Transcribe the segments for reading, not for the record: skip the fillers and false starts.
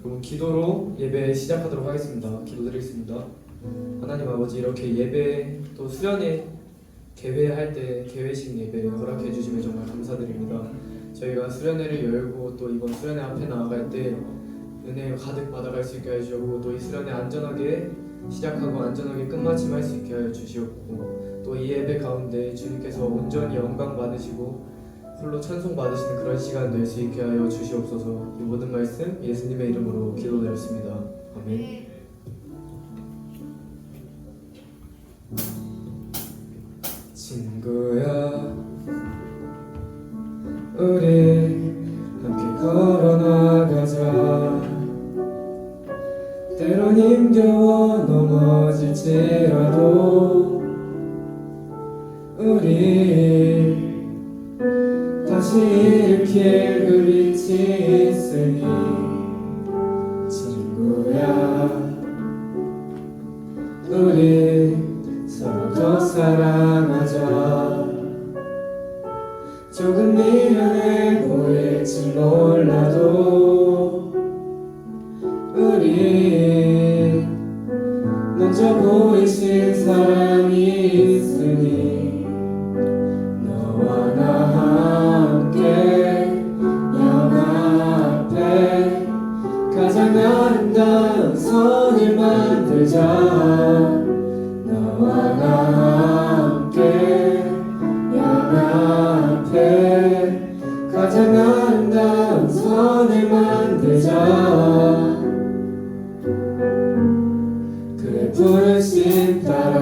그럼 기도로 예배 시작하도록 하겠습니다. 기도드리겠습니다. 하나님 아버지, 이렇게 예배 또 수련회 개회할 때 개회식 예배 허락해 주시면 정말 감사드립니다. 저희가 수련회를 열고 또 이번 수련회 앞에 나아갈 때 은혜 가득 받아갈 수 있게 해주시고, 또 이 수련회 안전하게 시작하고 안전하게 끝마침할 수 있게 하여 주시옵고, 또 이 예배 가운데 주님께서 온전히 영광 받으시고 홀로 찬송 받으시는 그런 시간 될 수 있게 하여 주시옵소서. 이 모든 말씀 예수님의 이름으로 기도드렸습니다. 아멘. 친구야, 우리 함께 걸어나가자. 때론 힘겨워 넘어질지라도 우리 다시 일으킬 그 빛이 있으니, 친구야, 우리 서로 더 사랑하자. 조금 미련해 보일지 몰라도 우리 먼저 보이신 사랑이 있으니, 너와 나 함께 영 앞에 가장 아름다운 선을 만들자. 너와 나 함께 영 앞에 가장 아름다운 선을 만들자. 그의 부르심 따라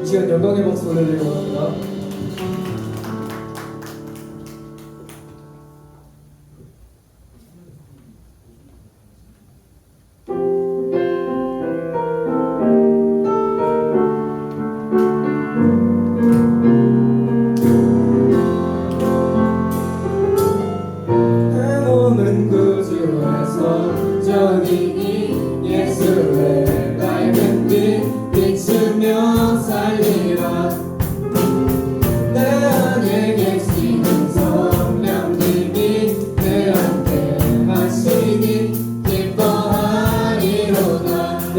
시간 영광의 박수 올려드리고 합니다. 몸은 구주에서 전이니 예수의 밝은 빛 비추며 살리라. 내 안에 계시는 성령님이 내 함께 하시니 기뻐하리로다. 내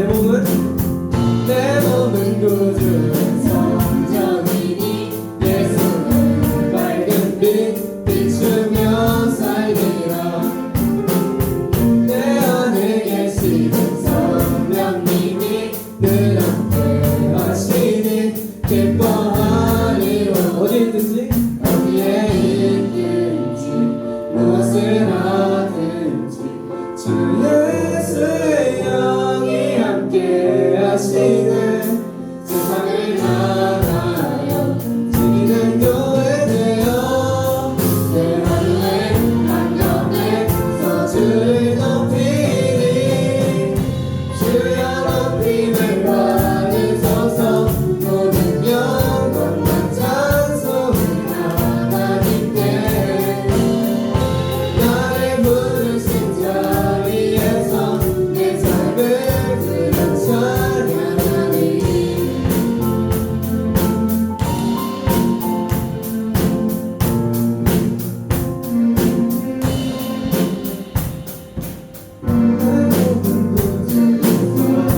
몸은 구주의 성전이니 예수의 밝은 빛 비추며 살리라. 내 안에 계시는 성령님이 늘 함께 하시니 기뻐하리로. 어디에 있든지 무엇을 하든지 주 예수의 영이 함께 하시는 세상을 향하여 지니는 교회 되어 내 하루에 한가운데서 주를 높이니 주여 높임을 받으소서. 모든 영광과 찬송을 하나님께 나를 부르신 자리에서 내 삶을 드려 찬양하니.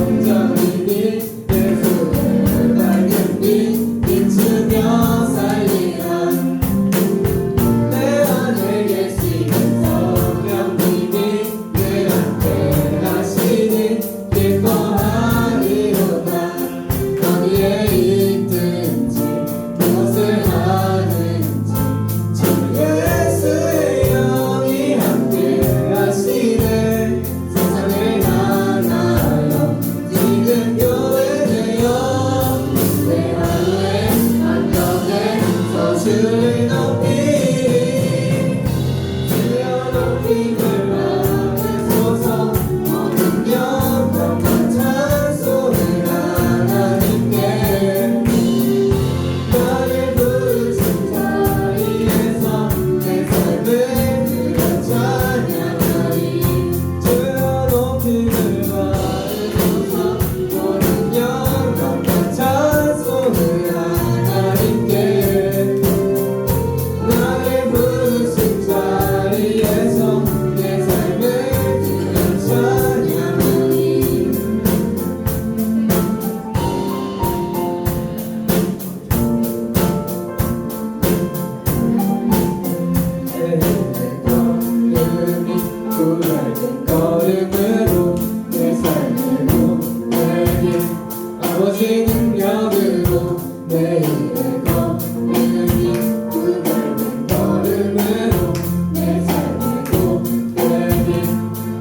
성전이니 예수의 밝은 빛 비추며 살리라. 내 안에 계시는 성령님이 늘 함께 하시니 기뻐하리로다. 어디에 있든지 무엇을 하든지 주 예수의 영이 함께 하시네. 세상을 향하여 지금 교회 되어 내 하루에 한가운데서 주를 높이니 주여 높임을 받으소서. 모든 영광과 찬송을 하나님께 나를 부르신 자리에서 내 삶을 드려 찬양하리. 주여 높임을 받으소서. 모든 영광과 찬송을 하나님께 나를 부르신 자리에서 내 삶을 드려 찬양하리. 걸음이 굳은 걸음으로 내 삶을 보내길 아버지 능력으로 매일의 걸음이 굳은 걸음으로 내 삶을 보내길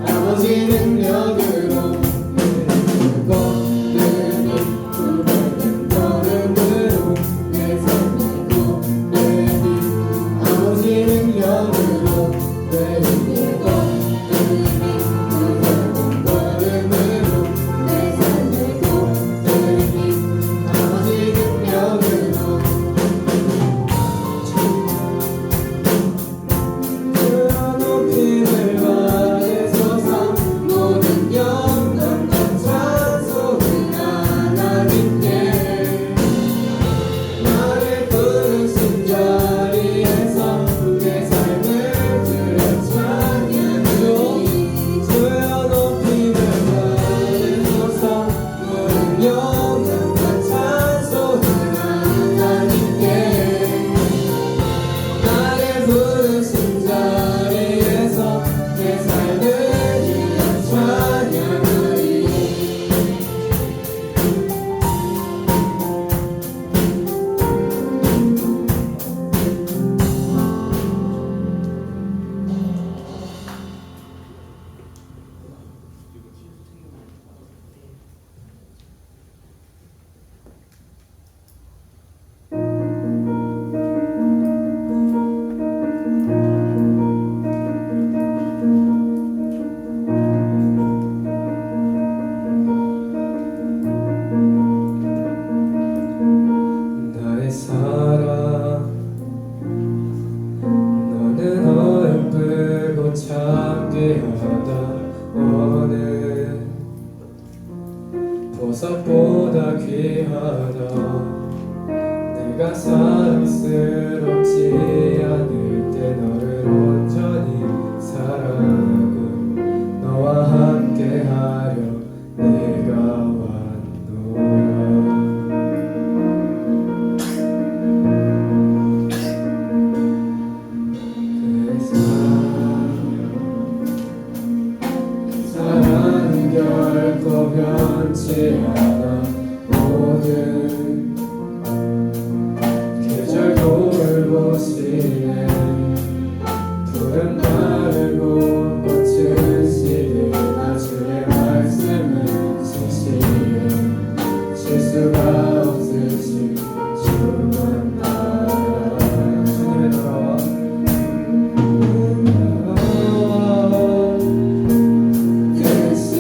아버지 능력으로 매일의 걸음이 굳은 걸음으로 내 삶을 보내길 아버지 능력으로 매일의 걸음이 굳은 걸음으로 내 삶을 보내길 아버지 능력으로. 주여 높임을 받으소서. 모든 영광과 찬송을 하나님께 나를 부르신 자리에서 내 삶을 드려 찬양하리. 주여 높임을 받으소서. 모든 영광과 찬송을 하나님께 나를 부르신 자리에서 내 삶을 드려 찬양하리. 보석보다 귀하다. 내가 사랑스럽지 않을 때 너를 온전히 사랑하고 너와 함께하려 내가 왔노라. 그래서 사랑은 결코 변치 않아. 모든 계절 돌보시네. 푸른 마르고 꽃은 시들나 주의 말씀은 진실해. 실수가 없으신 주만 따라. 주님의 돌아와 끝이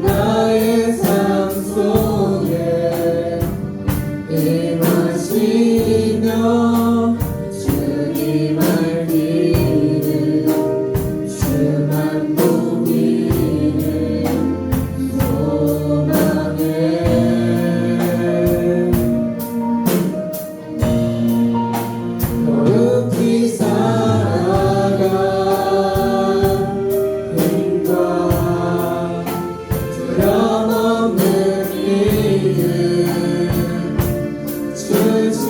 나의 삶 속에 임하시며 주님 알기를 주만 보기를 소망해. 거룩히 살아가 힘과 두려움 없는 믿음 주시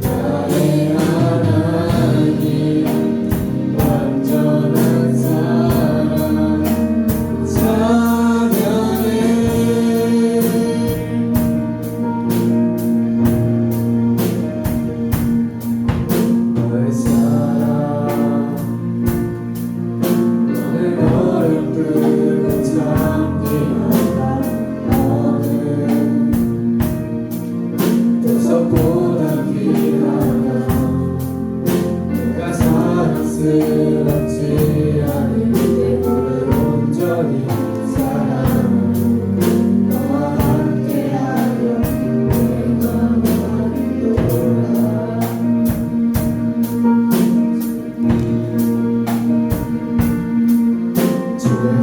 나의 하나님. 완전한 사랑 찬양해. 너의 사랑 너는 어렵고 참기하다. 너는 보석보다 귀하다. 내가 사랑스럽지 않을 때 너를 온전히 사랑하고 너와 함께하려 내가 왔노라. 주의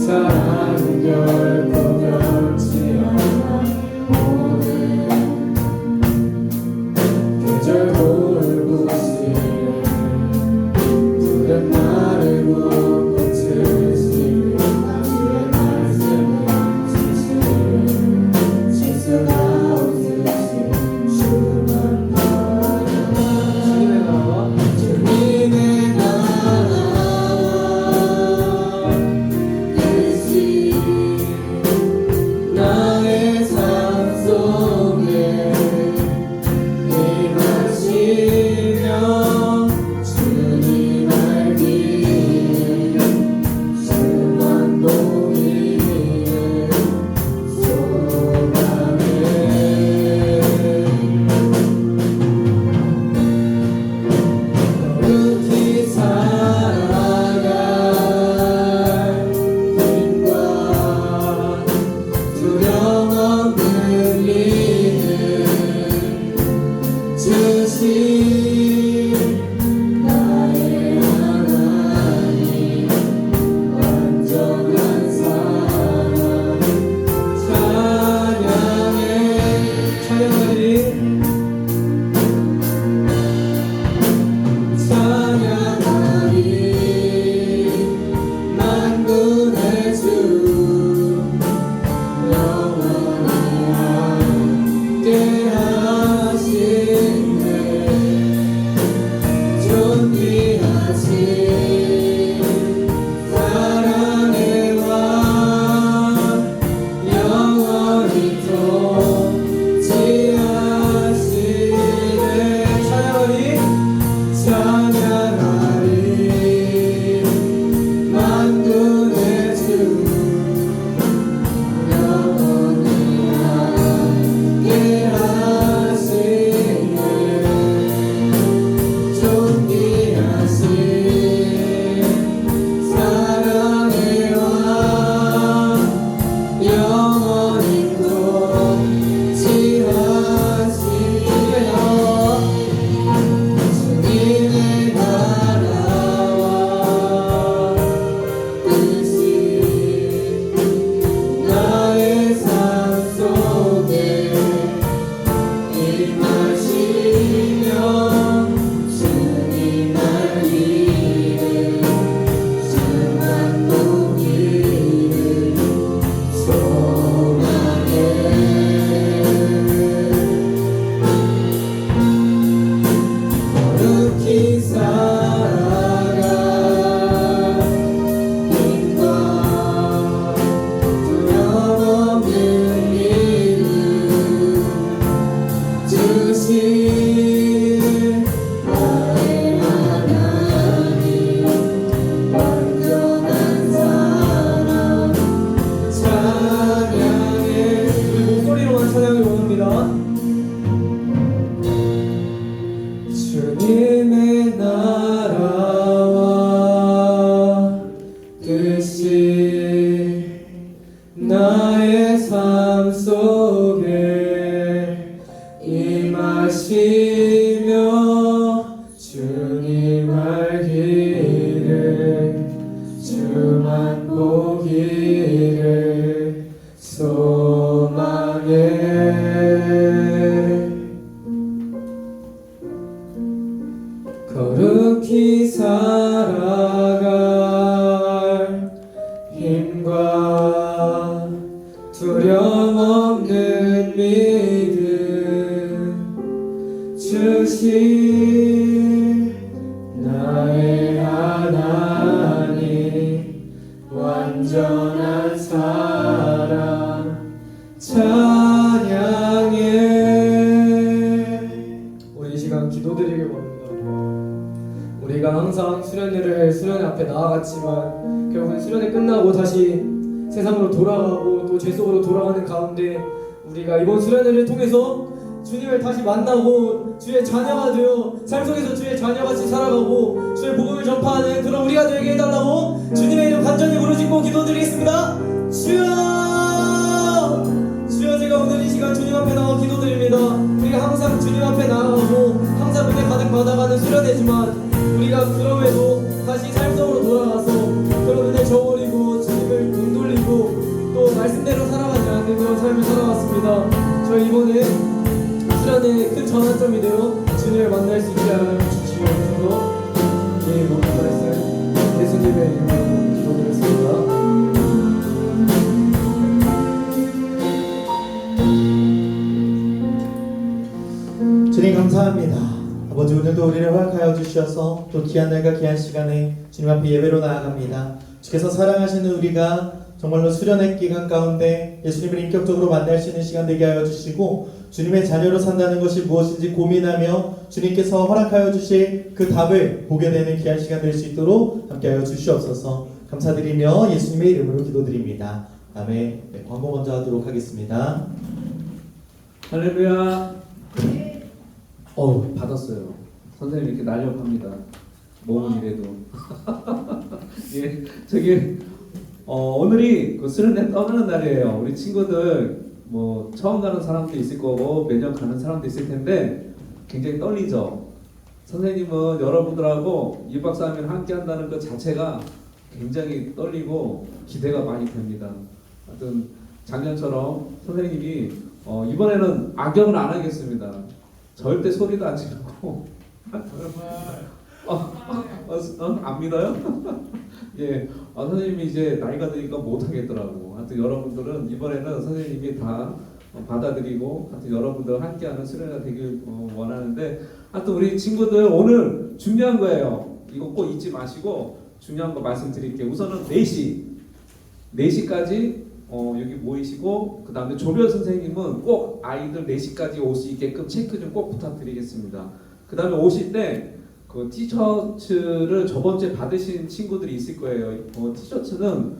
사랑은 결코 변치 않아. 모든 계절 돌보시네. 푸른 마르고 앞에 나아갔지만 결국은 수련회 끝나고 다시 세상으로 돌아가고 또 죄 속으로 돌아가는 가운데 우리가 이번 수련회를 통해서 주님을 다시 만나고 주의 자녀가 되어 삶 속에서 주의 자녀같이 살아가고 주의 복음을 전파하는 그런 우리가 되게 해달라고 주님의 이름 간절히 부르짖고 기도드리겠습니다. 주여, 주여, 제가 오늘 이 시간 주님 앞에 나와 기도드립니다. 우리가 항상 주님 앞에 나아가고 항상 은혜 가득 받아가는 수련회지만 우리가 그럼에도 다시 삶 속으로 돌아가서 그런 은혜 저버리고 주님을 눈 돌리고 또 말씀대로 살아가지 않는 그런 삶을 살아왔습니다. 저희 이번에 수련의 큰 전환점이 되어 주님을 만날 수 있게 하여 주시옵소서. 예, 모든 말씀 예수님의 이름으로 기도드렸습니다. 주님 감사합니다. 아버지, 오늘도 우리를 허락하여 주셔서 또 귀한 날과 귀한 시간에 주님 앞에 예배로 나아갑니다. 주께서 사랑하시는 우리가 정말로 수련의 기간 가운데 예수님을 인격적으로 만날 수 있는 시간 되게 하여 주시고 주님의 자녀로 산다는 것이 무엇인지 고민하며 주님께서 허락하여 주실 그 답을 보게 되는 귀한 시간 될 수 있도록 함께하여 주시옵소서. 감사드리며 예수님의 이름으로 기도드립니다. 아멘. 네, 광고 먼저 하도록 하겠습니다. 할렐루야. 받았어요. 선생님 이렇게 날렵합니다. 몸은 이래도. 예, 저기 오늘이 그 수련회 떠나는 날이에요. 우리 친구들 뭐 처음 가는 사람도 있을 거고 매년 가는 사람도 있을 텐데 굉장히 떨리죠. 선생님은 여러분들하고 2박 3일 함께 한다는 것 자체가 굉장히 떨리고 기대가 많이 됩니다. 하여튼 작년처럼 선생님이 이번에는 악역을 안 하겠습니다. 절대 소리도 안 지르고 안 믿어요? 예, 선생님이 이제 나이가 드니까 못 하겠더라고. 하여튼 여러분들은 이번에는 선생님이 다 받아들이고 하여튼 여러분들 함께하는 수련회가 되길 원하는데 하여튼 우리 친구들 오늘 중요한 거예요. 이거 꼭 잊지 마시고 중요한 거 말씀드릴게요. 우선은 4시까지 여기 모이시고 그 다음에 조별 선생님은 꼭 아이들 4시까지 올 수 있게끔 체크 좀 꼭 부탁드리겠습니다. 그 다음에 오실 때 그 티셔츠를 저번주에 받으신 친구들이 있을 거예요. 티셔츠는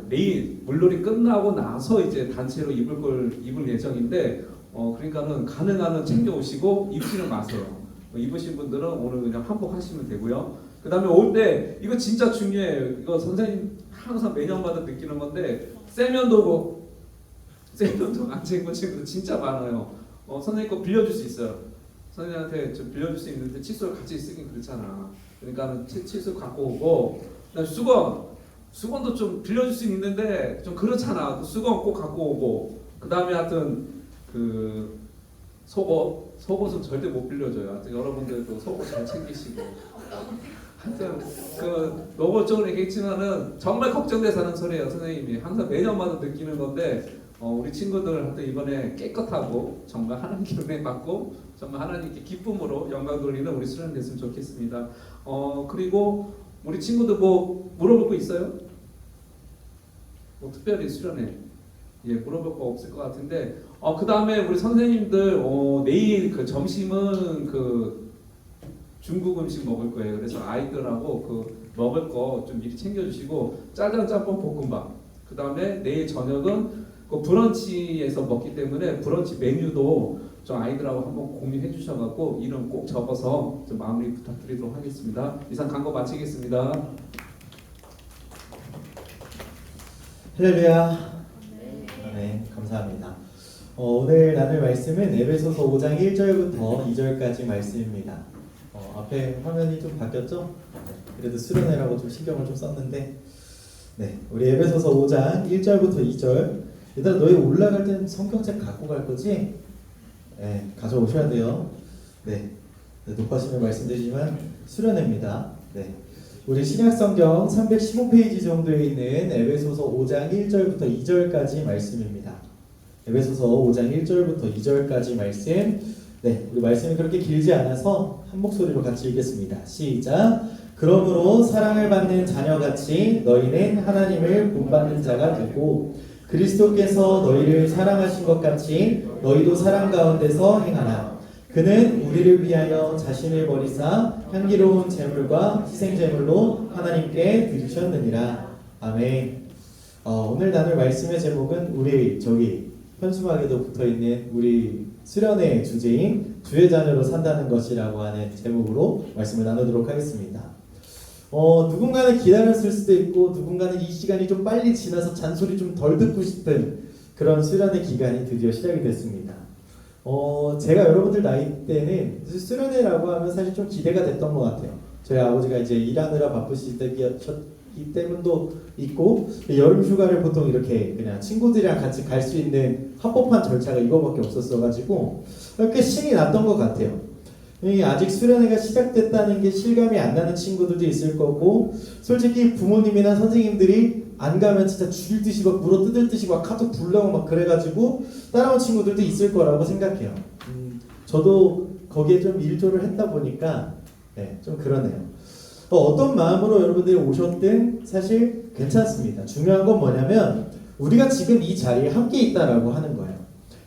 내일 물놀이 끝나고 나서 이제 단체로 입을 예정인데 그러니까는 가능한 한 챙겨 오시고 입지는 마세요. 입으신 분들은 오늘 그냥 한복하시면 되고요. 그 다음에 올 때 이거 진짜 중요해요. 이거 선생님 항상 매년마다 느끼는 건데 세면도구 안 챙긴 친구들 진짜 많아요. 선생님 거 빌려줄 수 있어요. 선생님한테 좀 빌려줄 수 있는데 칫솔 같이 쓰긴 그렇잖아. 그러니까 칫솔 갖고 오고 그다음 수건도 좀 빌려줄 수 있는데 좀 그렇잖아. 수건 꼭 갖고 오고 그 다음에 하여튼 그 속옷은 절대 못 빌려줘요. 하여튼 여러분들도 속옷 잘 챙기시고 하여튼 노골적으로 얘기했지만은 정말 걱정돼서 하는 소리예요. 선생님이 항상 매년마다 느끼는 건데 우리 친구들 하여튼 이번에 깨끗하고 정말 하나님께 은혜 받고 정말 하나님께 기쁨으로 영광 돌리는 우리 수련회 됐으면 좋겠습니다. 그리고 우리 친구들 뭐 물어볼 거 있어요? 뭐 특별히 수련회 물어볼 거 없을 것 같은데 그 다음에 우리 선생님들 내일 그 점심은 그 중국 음식 먹을 거예요. 그래서 아이들하고 그 먹을 거 좀 미리 챙겨주시고 짜장 짬뽕 볶음밥 그 다음에 내일 저녁은 그 브런치에서 먹기 때문에 브런치 메뉴도 좀 아이들하고 한번 공유해 주셔갖고 이름 꼭 적어서 좀 마무리 부탁드리도록 하겠습니다. 이상 광고 마치겠습니다. 할렐루야. 네, 감사합니다. 오늘 나눌 말씀은 에베소서 5장 1절부터 2절까지 말씀입니다. 앞에 화면이 좀 바뀌었죠? 그래도 수련회라고 좀 신경을 좀 썼는데 네, 우리 에베소서 5장 1절부터 2절 얘들아 너희 올라갈 땐 성경책 갖고 갈 거지? 네, 가져오셔야 돼요. 네, 녹화심에 말씀드리지만 수련회입니다. 네, 우리 신약성경 315페이지 정도에 있는 에베소서 5장 1절부터 2절까지 말씀입니다. 에베소서 5장 1절부터 2절까지 말씀. 네, 우리 말씀이 그렇게 길지 않아서 한 목소리로 같이 읽겠습니다. 시작. 그러므로 사랑을 받는 자녀같이 너희는 하나님을 본받는 자가 되고 그리스도께서 너희를 사랑하신 것 같이 너희도 사랑 가운데서 행하라. 그는 우리를 위하여 자신을 버리사 향기로운 제물과 희생 제물로 하나님께 드리셨느니라. 아멘. 오늘 나눌 말씀의 제목은 우리 저기 현수막에도 붙어있는 우리 수련의 주제인 주의 자녀로 산다는 것이라고 하는 제목으로 말씀을 나누도록 하겠습니다. 누군가는 기다렸을 수도 있고 누군가는 이 시간이 좀 빨리 지나서 잔소리 좀 덜 듣고 싶은 그런 수련의 기간이 드디어 시작이 됐습니다. 제가 여러분들 나이 때는 수련회라고 하면 사실 좀 기대가 됐던 것 같아요. 저희 아버지가 이제 일하느라 바쁘실 때기 때문도 있고 여름 휴가를 보통 이렇게 그냥 친구들이랑 같이 갈 수 있는 합법한 절차가 이거밖에 없었어가지고 꽤 신이 났던 것 같아요. 아직 수련회가 시작됐다는 게 실감이 안 나는 친구들도 있을 거고 솔직히 부모님이나 선생님들이 안 가면 진짜 죽일 듯이 막 물어 뜯을 듯이 막 카톡 불러고 막 그래가지고 따라온 친구들도 있을 거라고 생각해요. 저도 거기에 좀 일조를 했다 보니까 좀 그러네요. 어떤 마음으로 여러분들이 오셨든 사실 괜찮습니다. 중요한 건 뭐냐면 우리가 지금 이 자리에 함께 있다라고 하는 거예요.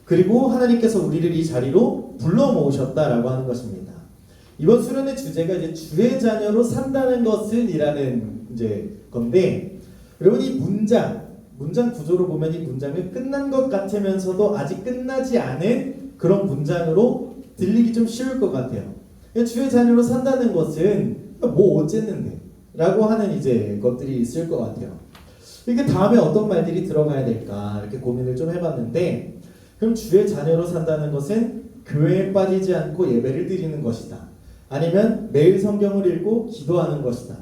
그리고 하나님께서 우리를 이 자리로 불러 모으셨다라고 하는 것입니다. 이번 수련의 주제가 이제 주의 자녀로 산다는 것은 이라는 이제 건데 여러분 이 문장 구조로 보면 이 문장은 끝난 것 같으면서도 아직 끝나지 않은 그런 문장으로 들리기 좀 쉬울 것 같아요. 주의 자녀로 산다는 것은 뭐 어쨌는데 라고 하는 이제 것들이 있을 것 같아요. 이게 다음에 어떤 말들이 들어가야 될까 이렇게 고민을 좀 해봤는데 그럼 주의 자녀로 산다는 것은 교회에 빠지지 않고 예배를 드리는 것이다. 아니면 매일 성경을 읽고 기도하는 것이다.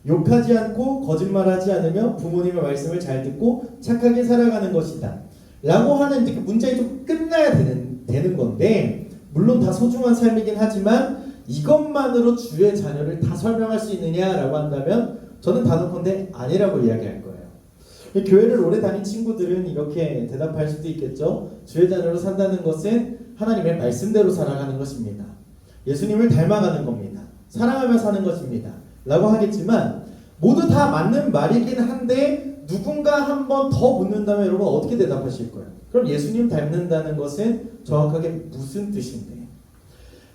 욕하지 않고 거짓말하지 않으며 부모님의 말씀을 잘 듣고 착하게 살아가는 것이다. 라고 하는 그 문장이 좀 끝나야 되는 건데 물론 다 소중한 삶이긴 하지만 이것만으로 주의 자녀를 다 설명할 수 있느냐라고 한다면 저는 단언컨대 아니라고 이야기할 거예요. 교회를 오래 다닌 친구들은 이렇게 대답할 수도 있겠죠. 주의 자녀로 산다는 것은 하나님의 말씀대로 살아가는 것입니다. 예수님을 닮아가는 겁니다. 사랑하며 사는 것입니다. 라고 하겠지만 모두 다 맞는 말이긴 한데 누군가 한 번 더 묻는다면 여러분 어떻게 대답하실 거예요? 그럼 예수님 닮는다는 것은 정확하게 무슨 뜻인데?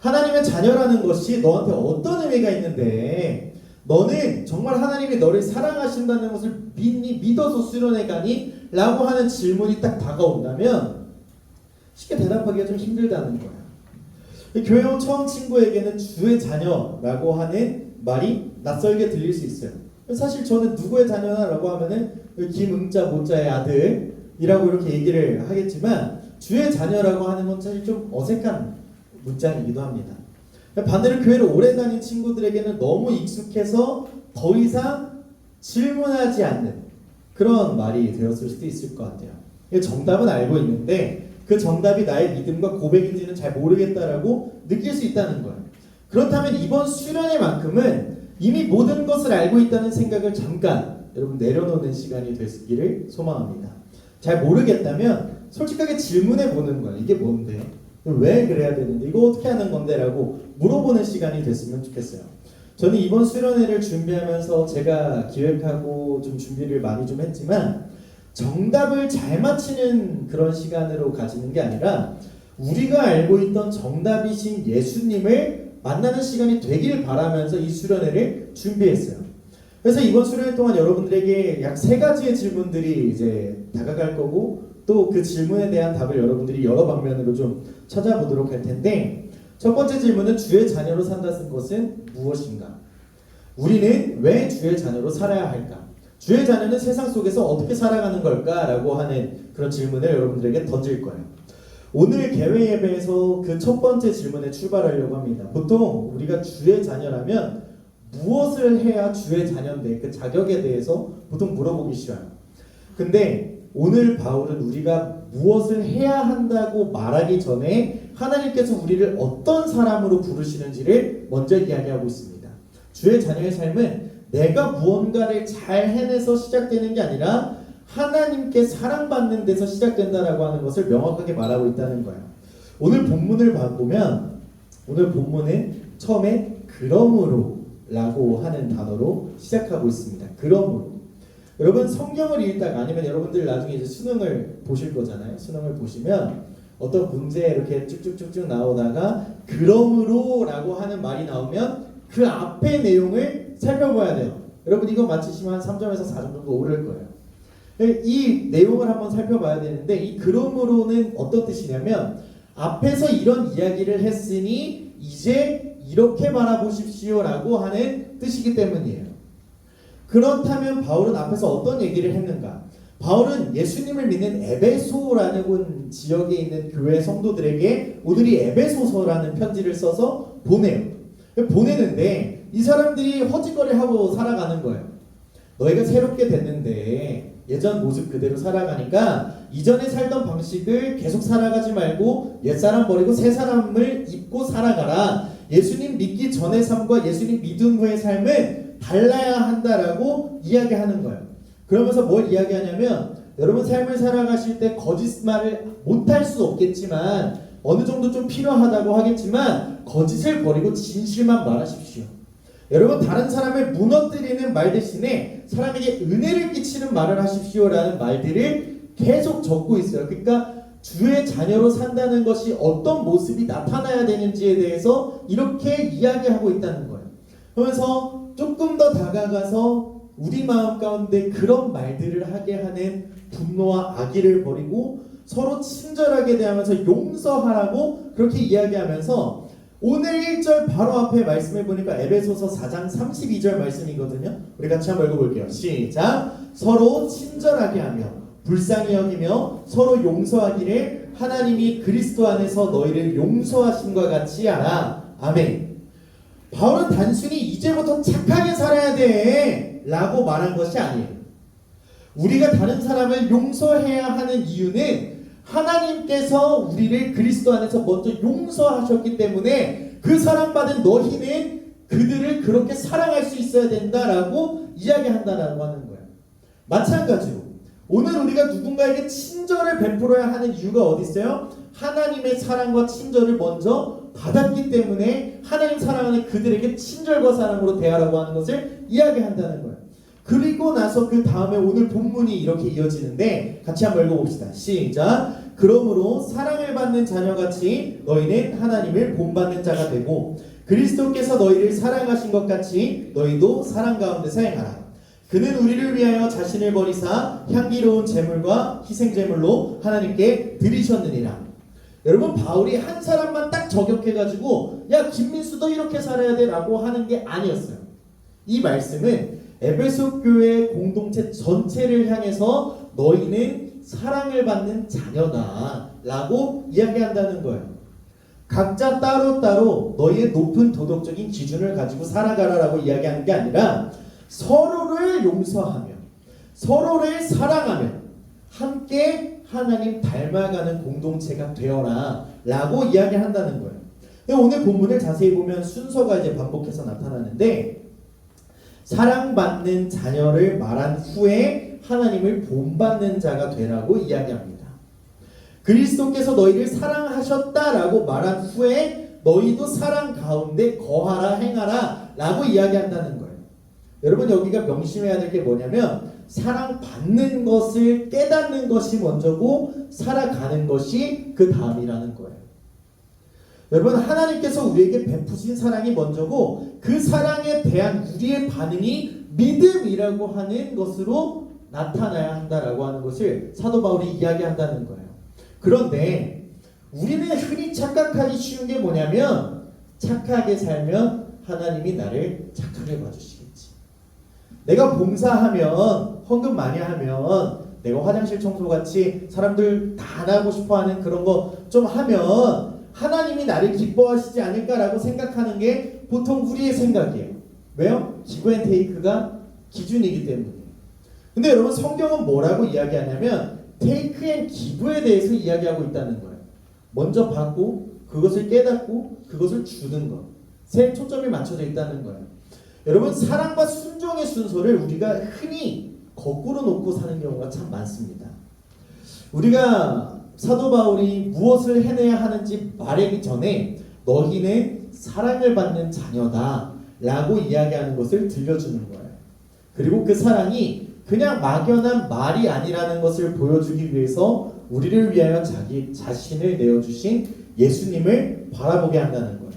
하나님의 자녀라는 것이 너한테 어떤 의미가 있는데 너는 정말 하나님이 너를 사랑하신다는 것을 믿어서 수련회 가니? 라고 하는 질문이 딱 다가온다면 쉽게 대답하기가 좀 힘들다는 거야. 교회 온 처음 친구에게는 주의 자녀라고 하는 말이 낯설게 들릴 수 있어요. 사실 저는 누구의 자녀나라고 하면은 김응자 모자의 아들이라고 이렇게 얘기를 하겠지만 주의 자녀라고 하는 건 사실 좀 어색한 문장이기도 합니다. 반대로 교회를 오래 다닌 친구들에게는 너무 익숙해서 더 이상 질문하지 않는 그런 말이 되었을 수도 있을 것 같아요. 정답은 알고 있는데 그 정답이 나의 믿음과 고백인지는 잘 모르겠다라고 느낄 수 있다는 거예요. 그렇다면 이번 수련회만큼은 이미 모든 것을 알고 있다는 생각을 잠깐 여러분 내려놓는 시간이 되기를 소망합니다. 잘 모르겠다면 솔직하게 질문해 보는 거예요. 이게 뭔데? 왜 그래야 되는데? 이거 어떻게 하는 건데? 라고 물어보는 시간이 됐으면 좋겠어요. 저는 이번 수련회를 준비하면서 제가 기획하고 좀 준비를 많이 좀 했지만 정답을 잘 맞히는 그런 시간으로 가지는 게 아니라 우리가 알고 있던 정답이신 예수님을 만나는 시간이 되기를 바라면서 이 수련회를 준비했어요. 그래서 이번 수련회 동안 여러분들에게 약 3가지의 질문들이 이제 다가갈 거고 또 그 질문에 대한 답을 여러분들이 여러 방면으로 좀 찾아보도록 할 텐데 첫 번째 질문은 주의 자녀로 산다는 것은 무엇인가? 우리는 왜 주의 자녀로 살아야 할까? 주의 자녀는 세상 속에서 어떻게 살아가는 걸까? 라고 하는 그런 질문을 여러분들에게 던질 거예요. 오늘 개회 예배에서 그 첫 번째 질문에 출발하려고 합니다. 보통 우리가 주의 자녀라면 무엇을 해야 주의 자녀인데 그 자격에 대해서 보통 물어보기 쉬워요. 근데 오늘 바울은 우리가 무엇을 해야 한다고 말하기 전에 하나님께서 우리를 어떤 사람으로 부르시는지를 먼저 이야기하고 있습니다. 주의 자녀의 삶은 내가 무언가를 잘 해내서 시작되는 게 아니라 하나님께 사랑받는 데서 시작된다라고 하는 것을 명확하게 말하고 있다는 거예요. 오늘 본문을 보면 오늘 본문은 처음에 그러므로 라고 하는 단어로 시작하고 있습니다. 그러므로 여러분 성경을 읽다가 아니면 여러분들 나중에 이제 수능을 보실 거잖아요. 수능을 보시면 어떤 문제 이렇게 쭉쭉쭉쭉 나오다가 그러므로라고 하는 말이 나오면 그 앞의 내용을 살펴봐야 돼요. 여러분 이거 맞히시면 한 3점에서 4점 정도 오를 거예요. 이 내용을 한번 살펴봐야 되는데 이 그러므로는 어떤 뜻이냐면 앞에서 이런 이야기를 했으니 이제 이렇게 바라보십시오 라고 하는 뜻이기 때문이에요. 그렇다면 바울은 앞에서 어떤 얘기를 했는가? 바울은 예수님을 믿는 에베소라는 지역에 있는 교회 성도들에게 오늘 이 에베소서라는 편지를 써서 보내요. 보내는데 이 사람들이 헛짓거리하고 살아가는 거예요. 너희가 새롭게 됐는데 예전 모습 그대로 살아가니까 이전에 살던 방식을 계속 살아가지 말고 옛사람 버리고 새사람을 입고 살아가라. 예수님 믿기 전의 삶과 예수님 믿은 후의 삶은 달라야 한다라고 이야기하는 거예요. 그러면서 뭘 이야기하냐면 여러분 삶을 살아가실 때 거짓말을 못할 수 없겠지만 어느 정도 좀 필요하다고 하겠지만 거짓을 버리고 진실만 말하십시오. 여러분 다른 사람을 무너뜨리는 말 대신에 사람에게 은혜를 끼치는 말을 하십시오라는 말들을 계속 적고 있어요. 그러니까 주의 자녀로 산다는 것이 어떤 모습이 나타나야 되는지에 대해서 이렇게 이야기하고 있다는 거예요. 그러면서 조금 더 다가가서 우리 마음 가운데 그런 말들을 하게 하는 분노와 악의를 버리고 서로 친절하게 대하면서 용서하라고 그렇게 이야기하면서 오늘 1절 바로 앞에 말씀해 보니까 에베소서 4장 32절 말씀이거든요. 우리 같이 한번 읽어볼게요. 시작. 서로 친절하게 하며 불쌍히 여기며 서로 용서하기를 하나님이 그리스도 안에서 너희를 용서하심과 같이 하라. 아멘. 바울은 단순히 이제부터 착하게 살아야 돼 라고 말한 것이 아니에요. 우리가 다른 사람을 용서해야 하는 이유는 하나님께서 우리를 그리스도 안에서 먼저 용서하셨기 때문에 그 사랑받은 너희는 그들을 그렇게 사랑할 수 있어야 된다라고 이야기한다라고 하는 거예요. 마찬가지로 오늘 우리가 누군가에게 친절을 베풀어야 하는 이유가 어디 있어요? 하나님의 사랑과 친절을 먼저 받았기 때문에 하나님 사랑하는 그들에게 친절과 사랑으로 대하라고 하는 것을 이야기한다는 거예요. 그리고 나서 그 다음에 오늘 본문이 이렇게 이어지는데 같이 한번 읽어봅시다. 시작. 그러므로 사랑을 받는 자녀같이 너희는 하나님을 본받는 자가 되고 그리스도께서 너희를 사랑하신 것 같이 너희도 사랑 가운데서 행하라. 그는 우리를 위하여 자신을 버리사 향기로운 제물과 희생제물로 하나님께 드리셨느니라. 여러분 바울이 한 사람만 딱 저격해가지고 야 김민수도 이렇게 살아야 돼 라고 하는 게 아니었어요. 이 말씀은 에베소 교회 공동체 전체를 향해서 너희는 사랑을 받는 자녀다 라고 이야기한다는 거예요. 각자 따로따로 너희의 높은 도덕적인 기준을 가지고 살아가라 라고 이야기하는 게 아니라 서로를 용서하며 서로를 사랑하며 함께 하나님 닮아가는 공동체가 되어라 라고 이야기한다는 거예요. 오늘 본문을 자세히 보면 순서가 이제 반복해서 나타나는데 사랑받는 자녀를 말한 후에 하나님을 본받는 자가 되라고 이야기합니다. 그리스도께서 너희를 사랑하셨다라고 말한 후에 너희도 사랑 가운데 거하라 행하라 라고 이야기한다는 거예요. 여러분 여기가 명심해야 될 게 뭐냐면 사랑받는 것을 깨닫는 것이 먼저고 살아가는 것이 그 다음이라는 거예요. 여러분 하나님께서 우리에게 베푸신 사랑이 먼저고 그 사랑에 대한 우리의 반응이 믿음이라고 하는 것으로 나타나야 한다라고 하는 것을 사도 바울이 이야기한다는 거예요. 그런데 우리는 흔히 착각하기 쉬운 게 뭐냐면 착하게 살면 하나님이 나를 착하게 봐주시겠지. 내가 봉사하면 헌금 많이 하면 내가 화장실 청소같이 사람들 다 안 하고 싶어하는 그런 거 좀 하면 하나님이 나를 기뻐하시지 않을까라고 생각하는 게 보통 우리의 생각이에요. 왜요? 기브앤테이크가 기준이기 때문에. 근데 여러분 성경은 뭐라고 이야기하냐면 테이크 앤 기브에 대해서 이야기하고 있다는 거예요. 먼저 받고 그것을 깨닫고 그것을 주는 것. 세 초점이 맞춰져 있다는 거예요. 여러분 사랑과 순종의 순서를 우리가 흔히 거꾸로 놓고 사는 경우가 참 많습니다. 우리가 사도 바울이 무엇을 해내야 하는지 말하기 전에 너희는 사랑을 받는 자녀다 라고 이야기하는 것을 들려주는 거예요. 그리고 그 사랑이 그냥 막연한 말이 아니라는 것을 보여주기 위해서 우리를 위하여 자기 자신을 내어주신 예수님을 바라보게 한다는 거예요.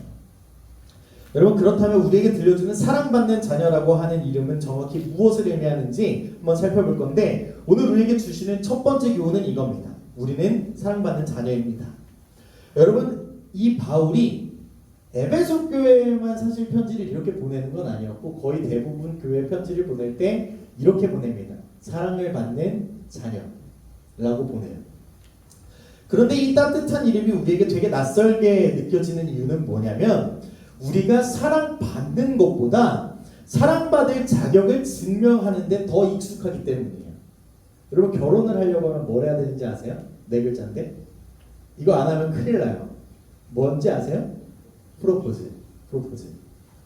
여러분, 그렇다면 우리에게 들려주는 사랑받는 자녀라고 하는 이름은 정확히 무엇을 의미하는지 한번 살펴볼 건데, 오늘 우리에게 주시는 첫 번째 교훈은 이겁니다. 우리는 사랑받는 자녀입니다. 여러분, 이 바울이 에베소 교회에만 사실 편지를 이렇게 보내는 건 아니었고, 거의 대부분 교회 편지를 보낼 때 이렇게 보냅니다. 사랑을 받는 자녀라고 보내요. 그런데 이 따뜻한 이름이 우리에게 되게 낯설게 느껴지는 이유는 뭐냐면, 우리가 사랑받는 것보다 사랑받을 자격을 증명하는 데 더 익숙하기 때문이에요. 여러분, 결혼을 하려고 하면 뭘 해야 되는지 아세요? 네 글자인데 이거 안 하면 큰일 나요. 뭔지 아세요? 프로포즈.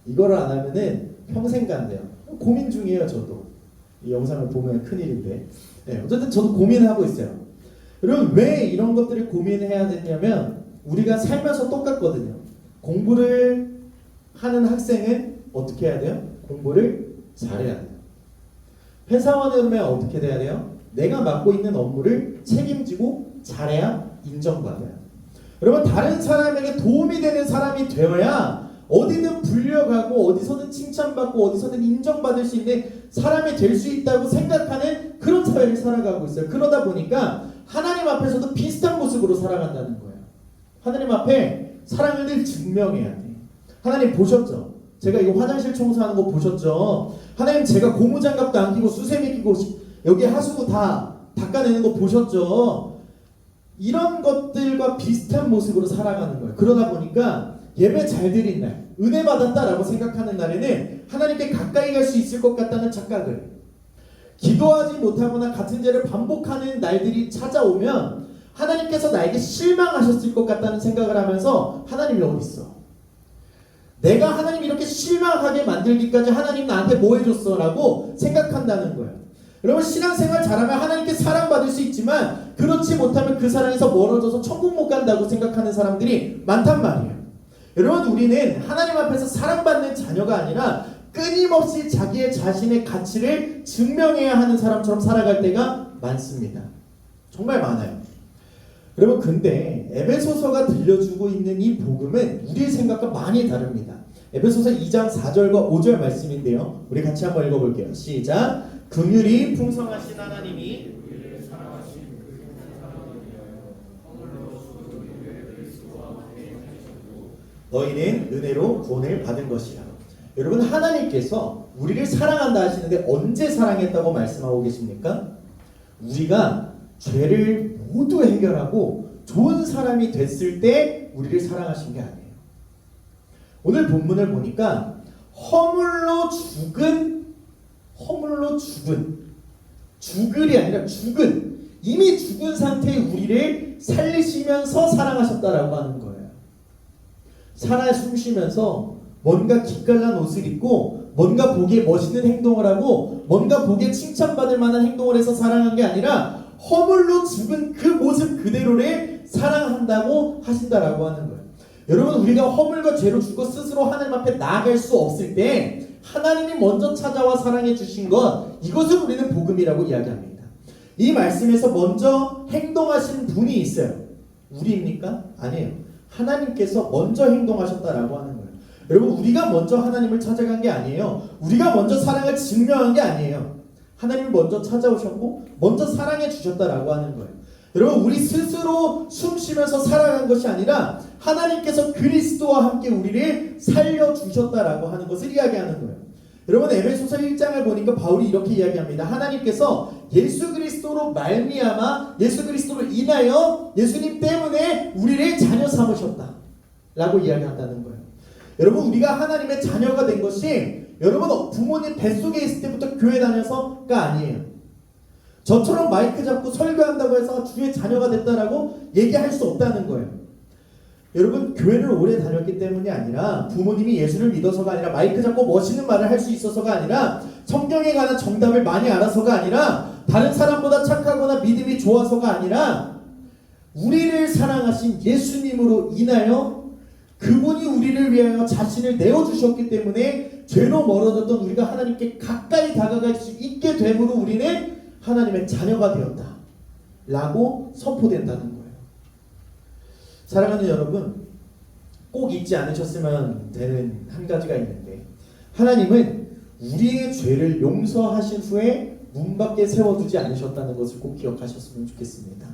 이거를 안 하면은 평생 간대요. 고민 중이에요. 저도 이 영상을 보면 큰일인데, 네, 어쨌든 저도 고민하고 있어요. 여러분, 왜 이런 것들을 고민해야 되냐면, 우리가 살면서 똑같거든요. 공부를 하는 학생은 어떻게 해야 돼요? 공부를 잘해야 돼요. 회사원에 오면 어떻게 돼야 돼요? 내가 맡고 있는 업무를 책임지고 잘해야 인정받아요. 여러분, 다른 사람에게 도움이 되는 사람이 되어야 어디든 불려가고 어디서든 칭찬받고 어디서든 인정받을 수 있는 사람이 될 수 있다고 생각하는 그런 사회를 살아가고 있어요. 그러다 보니까 하나님 앞에서도 비슷한 모습으로 살아간다는 거예요. 하나님 앞에 사랑을 늘 증명해야 돼. 하나님 보셨죠? 제가 이거 화장실 청소하는 거 보셨죠? 하나님, 제가 고무장갑도 안 끼고 수세미 끼고 여기 하수구 다 닦아내는 거 보셨죠? 이런 것들과 비슷한 모습으로 살아가는 거예요. 그러다 보니까 예배 잘 드린 날, 은혜 받았다라고 생각하는 날에는 하나님께 가까이 갈 수 있을 것 같다는 착각을, 기도하지 못하거나 같은 죄를 반복하는 날들이 찾아오면 하나님께서 나에게 실망하셨을 것 같다는 생각을 하면서, 하나님이 어디 있어? 내가 하나님 이렇게 실망하게 만들기까지 하나님 나한테 뭐 해줬어? 라고 생각한다는 거예요. 여러분, 신앙생활 잘하면 하나님께 사랑받을 수 있지만, 그렇지 못하면 그 사랑에서 멀어져서 천국 못 간다고 생각하는 사람들이 많단 말이에요. 여러분, 우리는 하나님 앞에서 사랑받는 자녀가 아니라 끊임없이 자기의 자신의 가치를 증명해야 하는 사람처럼 살아갈 때가 많습니다. 정말 많아요. 여러분, 근데 에베소서가 들려주고 있는 이 복음은 우리의 생각과 많이 다릅니다. 에베소서 2장 4절과 5절 말씀인데요, 우리 같이 한번 읽어볼게요. 시작. 긍휼이 풍성하신 하나님이 너희는 은혜로 구원을 받은 것이라. 여러분, 하나님께서 우리를 사랑한다 하시는데 언제 사랑했다고 말씀하고 계십니까? 우리가 죄를 모두 해결하고 좋은 사람이 됐을 때 우리를 사랑하신 게 아니에요. 오늘 본문을 보니까 허물로 죽은 죽을이 아니라 죽은, 이미 죽은 상태의 우리를 살리시면서 사랑하셨다라고 하는 거예요. 살아 숨쉬면서 뭔가 기깔난 옷을 입고 뭔가 보기에 멋있는 행동을 하고 뭔가 보기에 칭찬받을 만한 행동을 해서 사랑한 게 아니라 허물로 죽은 그 모습 그대로를 사랑한다고 하신다라고 하는 거예요. 여러분, 우리가 허물과 죄로 죽고 스스로 하나님 앞에 나아갈 수 없을 때 하나님이 먼저 찾아와 사랑해 주신 것, 이것을 우리는 복음이라고 이야기합니다. 이 말씀에서 먼저 행동하신 분이 있어요. 우리입니까? 아니에요. 하나님께서 먼저 행동하셨다라고 하는 거예요. 여러분, 우리가 먼저 하나님을 찾아간 게 아니에요. 우리가 먼저 사랑을 증명한 게 아니에요. 하나님이 먼저 찾아오셨고 먼저 사랑해 주셨다라고 하는 거예요. 여러분, 우리 스스로 숨쉬면서 살아간 것이 아니라 하나님께서 그리스도와 함께 우리를 살려주셨다라고 하는 것을 이야기하는 거예요. 여러분, 에베소서 1장을 보니까 바울이 이렇게 이야기합니다. 하나님께서 예수 그리스도로 말미암아, 예수 그리스도로 인하여, 예수님 때문에 우리를 자녀 삼으셨다 라고 이야기한다는 거예요. 여러분, 우리가 하나님의 자녀가 된 것이 여러분 부모님 뱃속에 있을 때부터 교회 다녀서가 아니에요. 저처럼 마이크 잡고 설교한다고 해서 주의 자녀가 됐다라고 얘기할 수 없다는 거예요. 여러분, 교회를 오래 다녔기 때문이 아니라, 부모님이 예수를 믿어서가 아니라, 마이크 잡고 멋있는 말을 할 수 있어서가 아니라, 성경에 관한 정답을 많이 알아서가 아니라, 다른 사람보다 착하거나 믿음이 좋아서가 아니라, 우리를 사랑하신 예수님으로 인하여 그분이 우리를 위하여 자신을 내어주셨기 때문에 죄로 멀어졌던 우리가 하나님께 가까이 다가갈 수 있게 됨으로 우리는 하나님의 자녀가 되었다 라고 선포된다는 거예요. 사랑하는 여러분, 꼭 잊지 않으셨으면 되는 한 가지가 있는데, 하나님은 우리의 죄를 용서하신 후에 문 밖에 세워두지 않으셨다는 것을 꼭 기억하셨으면 좋겠습니다.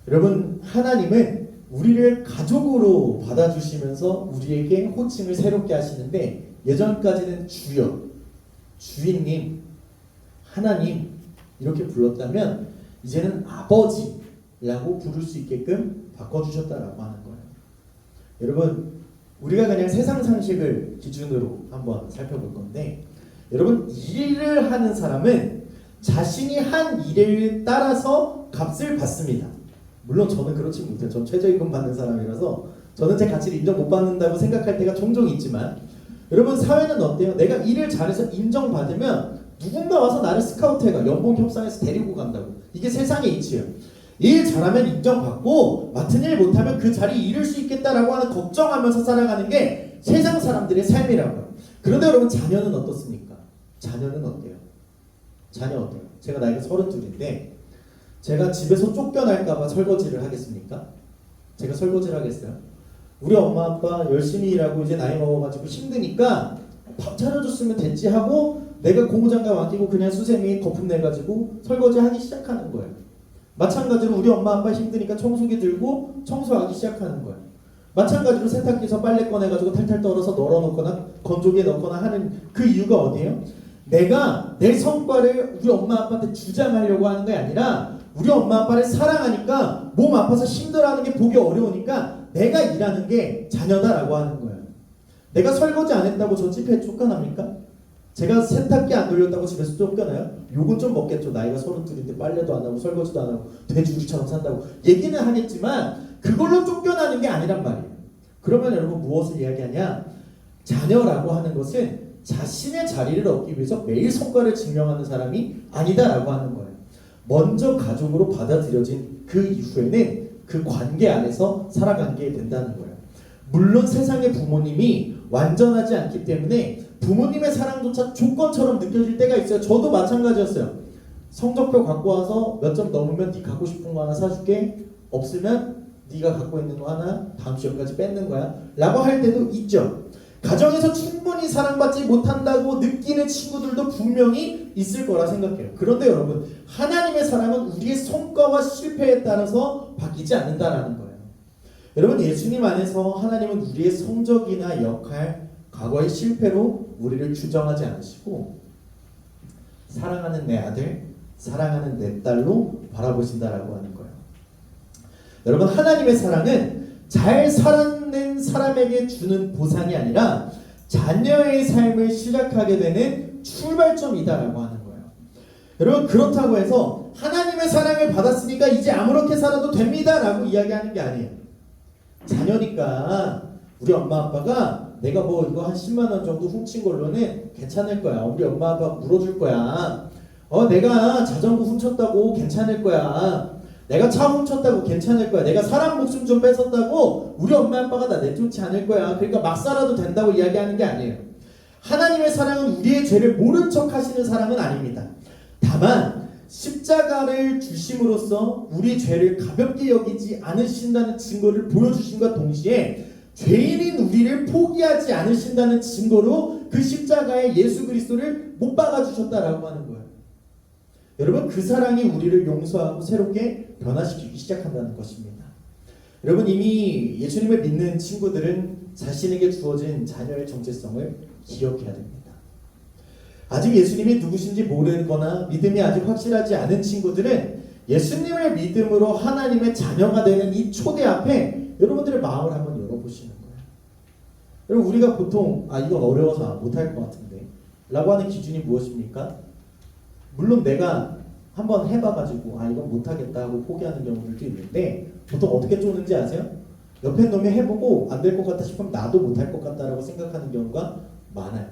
여러분, 하나님은 우리를 가족으로 받아주시면서 우리에게 호칭을 새롭게 하시는데, 예전까지는 주여, 주인님, 하나님 이렇게 불렀다면 이제는 아버지라고 부를 수 있게끔 바꿔주셨다라고 하는 거예요. 여러분, 우리가 그냥 세상 상식을 기준으로 한번 살펴볼 건데, 여러분, 일을 하는 사람은 자신이 한 일에 따라서 값을 받습니다. 물론 저는 그렇지 못해요. 전 최저임금 받는 사람이라서 저는 제 가치를 인정 못 받는다고 생각할 때가 종종 있지만, 여러분, 사회는 어때요? 내가 일을 잘해서 인정받으면 누군가 와서 나를 스카우트해가 연봉 협상해서 데리고 간다고. 이게 세상의 이치예요. 일 잘하면 인정받고 맡은 일 못하면 그 자리에 이를 수 있겠다라고 하는 걱정하면서 살아가는 게 세상 사람들의 삶이라고요. 그런데 여러분, 자녀는 어떻습니까? 자녀는 어때요? 자녀 어때요? 제가 나이가 32인데 제가 집에서 쫓겨날까봐 설거지를 하겠습니까? 제가 설거지를 하겠어요? 우리 엄마 아빠 열심히 일하고 이제 나이 먹어가지고 힘드니까 밥 차려줬으면 됐지 하고 내가 고무장갑 맡기고 그냥 수세미 거품 내가지고 설거지 하기 시작하는 거예요. 마찬가지로 우리 엄마 아빠 힘드니까 청소기 들고 청소하기 시작하는 거예요. 마찬가지로 세탁기에서 빨래 꺼내가지고 탈탈 떨어서 널어놓거나 건조기에 넣거나 하는 그 이유가 어디예요? 내가 내 성과를 우리 엄마 아빠한테 주장하려고 하는 게 아니라 우리 엄마 아빠를 사랑하니까 몸 아파서 힘들어하는 게 보기 어려우니까 내가 일하는 게 자녀다라고 하는 거예요. 내가 설거지 안 했다고 저 집에 쫓겨납니까? 제가 세탁기 안 돌렸다고 집에서 쫓겨나요? 욕은 좀 먹겠죠. 나이가 32인데 빨래도 안 하고 설거지도 안 하고 돼지우리처럼 산다고 얘기는 하겠지만 그걸로 쫓겨나는 게 아니란 말이에요. 그러면 여러분 무엇을 이야기하냐? 자녀라고 하는 것은 자신의 자리를 얻기 위해서 매일 성과를 증명하는 사람이 아니다라고 하는 거예요. 먼저 가족으로 받아들여진 그 이후에는 그 관계 안에서 살아가게 된다는 거예요. 물론 세상의 부모님이 완전하지 않기 때문에 부모님의 사랑조차 조건처럼 느껴질 때가 있어요. 저도 마찬가지였어요. 성적표 갖고 와서 몇 점 넘으면 네 갖고 싶은 거 하나 사줄게. 없으면 네가 갖고 있는 거 하나 다음 시험까지 뺏는 거야 라고 할 때도 있죠. 가정에서 충분히 사랑받지 못한다고 느끼는 친구들도 분명히 있을 거라 생각해요. 그런데 여러분, 하나님의 사랑은 우리의 성과와 실패에 따라서 바뀌지 않는다라는 거예요. 여러분, 예수님 안에서 하나님은 우리의 성적이나 역할, 과거의 실패로 우리를 규정하지 않으시고 사랑하는 내 아들, 사랑하는 내 딸로 바라보신다라고 하는 거예요. 여러분, 하나님의 사랑은 잘 살아낸 사람에게 주는 보상이 아니라 자녀의 삶을 시작하게 되는 출발점이다라고 하는 거예요. 여러분, 그렇다고 해서 하나님의 사랑을 받았으니까 이제 아무렇게 살아도 됩니다라고 이야기하는 게 아니에요. 자녀니까 우리 엄마 아빠가 내가 뭐 이거 한 10만 원 정도 훔친 걸로는 괜찮을 거야. 우리 엄마 아빠 물어줄 거야. 내가 자전거 훔쳤다고 괜찮을 거야. 내가 차 훔쳤다고 괜찮을 거야. 내가 사람 목숨 좀 뺏었다고 우리 엄마 아빠가 나 내쫓지 않을 거야. 그러니까 막 살아도 된다고 이야기하는 게 아니에요. 하나님의 사랑은 우리의 죄를 모른 척 하시는 사랑은 아닙니다. 다만 십자가를 주심으로써 우리 죄를 가볍게 여기지 않으신다는 증거를 보여주심과 동시에 죄인인 우리를 포기하지 않으신다는 증거로 그 십자가에 예수 그리스도를 못 박아주셨다라고 하는 거예요. 여러분, 그 사랑이 우리를 용서하고 새롭게 변화시키기 시작한다는 것입니다. 여러분, 이미 예수님을 믿는 친구들은 자신에게 주어진 자녀의 정체성을 기억해야 됩니다. 아직 예수님이 누구신지 모르거나 믿음이 아직 확실하지 않은 친구들은 예수님을 믿음으로 하나님의 자녀가 되는 이 초대 앞에 여러분들의 마음을 한번 열어보시는 거예요. 여러분, 우리가 보통 이건 어려워서 못할 것 같은데 라고 하는 기준이 무엇입니까? 물론 내가 한번 해봐가지고 이건 못하겠다 하고 포기하는 경우들도 있는데 보통 어떻게 쪼는지 아세요? 옆에 놈이 해보고 안 될 것 같다 싶으면 나도 못할 것 같다라고 생각하는 경우가 많아요.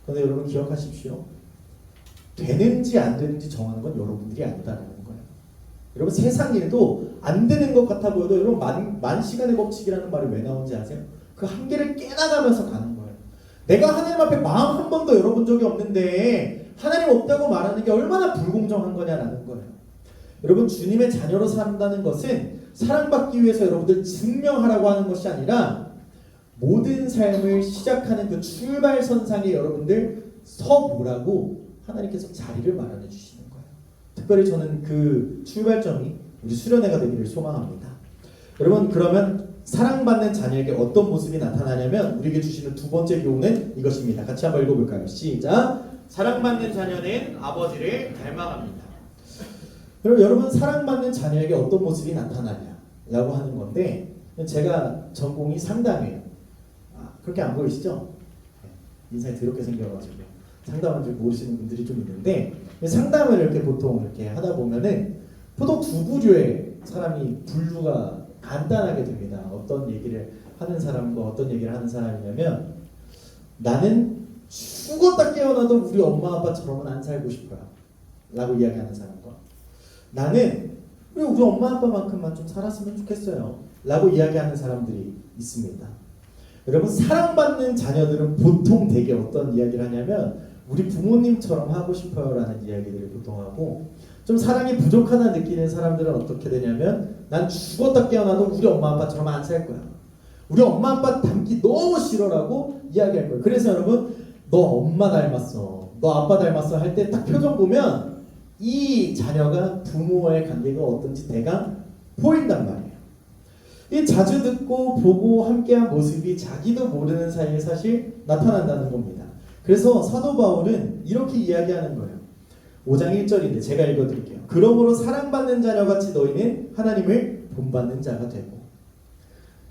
그런데 여러분 기억하십시오. 되는지 안 되는지 정하는 건 여러분들이 아니다라는 거예요. 여러분, 세상 일도 안 되는 것 같아 보여도 여러분 만 시간의 법칙이라는 말이 왜 나오는지 아세요? 그 한계를 깨나가면서 가는 거예요. 내가 하나님 앞에 마음 한 번도 열어본 적이 없는데 하나님 없다고 말하는 게 얼마나 불공정한 거냐라는 거예요. 여러분 주님의 자녀로 산다는 것은 사랑받기 위해서 여러분들 증명하라고 하는 것이 아니라 모든 삶을 시작하는 그 출발선상에 여러분들 서보라고 하나님께서 자리를 마련해 주시는 거예요. 특별히 저는 그 출발점이 우리 수련회가 되기를 소망합니다. 여러분 그러면 사랑받는 자녀에게 어떤 모습이 나타나냐면 우리에게 주시는 두 번째 교훈은 이것입니다. 같이 한번 읽어볼까요? 시작! 사랑받는 자녀는 아버지를 닮아갑니다. 그럼 여러분 사랑받는 자녀에게 어떤 모습이 나타나냐라고 하는 건데 제가 전공이 상담이에요. 그렇게 안 보이시죠? 인상이 더럽게 생겨가지고 상담한 줄 모르시는 분들이 좀 있는데 상담을 이렇게 보통 이렇게 하다 보면은 보통 두 부류의 사람이 분류가 간단하게 됩니다. 어떤 얘기를 하는 사람과 어떤 얘기를 하는 사람이냐면 나는 죽었다 깨어나도 우리 엄마 아빠처럼은 안 살고 싶어요 라고 이야기하는 사람과 나는 우리 엄마 아빠만큼만 좀 살았으면 좋겠어요 라고 이야기하는 사람들이 있습니다. 여러분 사랑받는 자녀들은 보통 되게 어떤 이야기를 하냐면 우리 부모님처럼 하고 싶어요 라는 이야기들을 보통 하고 좀 사랑이 부족하다 느끼는 사람들은 어떻게 되냐면 난 죽었다 깨어나도 우리 엄마 아빠처럼 안 살 거야. 우리 엄마 아빠 닮기 너무 싫어라고 이야기할 거예요. 그래서 여러분 너 엄마 닮았어 너 아빠 닮았어 할 때 딱 표정 보면 이 자녀가 부모와의 관계가 어떤지 대강 보인단 말이에요. 이 자주 듣고 보고 함께한 모습이 자기도 모르는 사이에 사실 나타난다는 겁니다. 그래서 사도 바울은 이렇게 이야기하는 거예요. 5장 1절인데 제가 읽어드릴게요. 그러므로 사랑받는 자녀같이 너희는 하나님을 본받는 자가 되고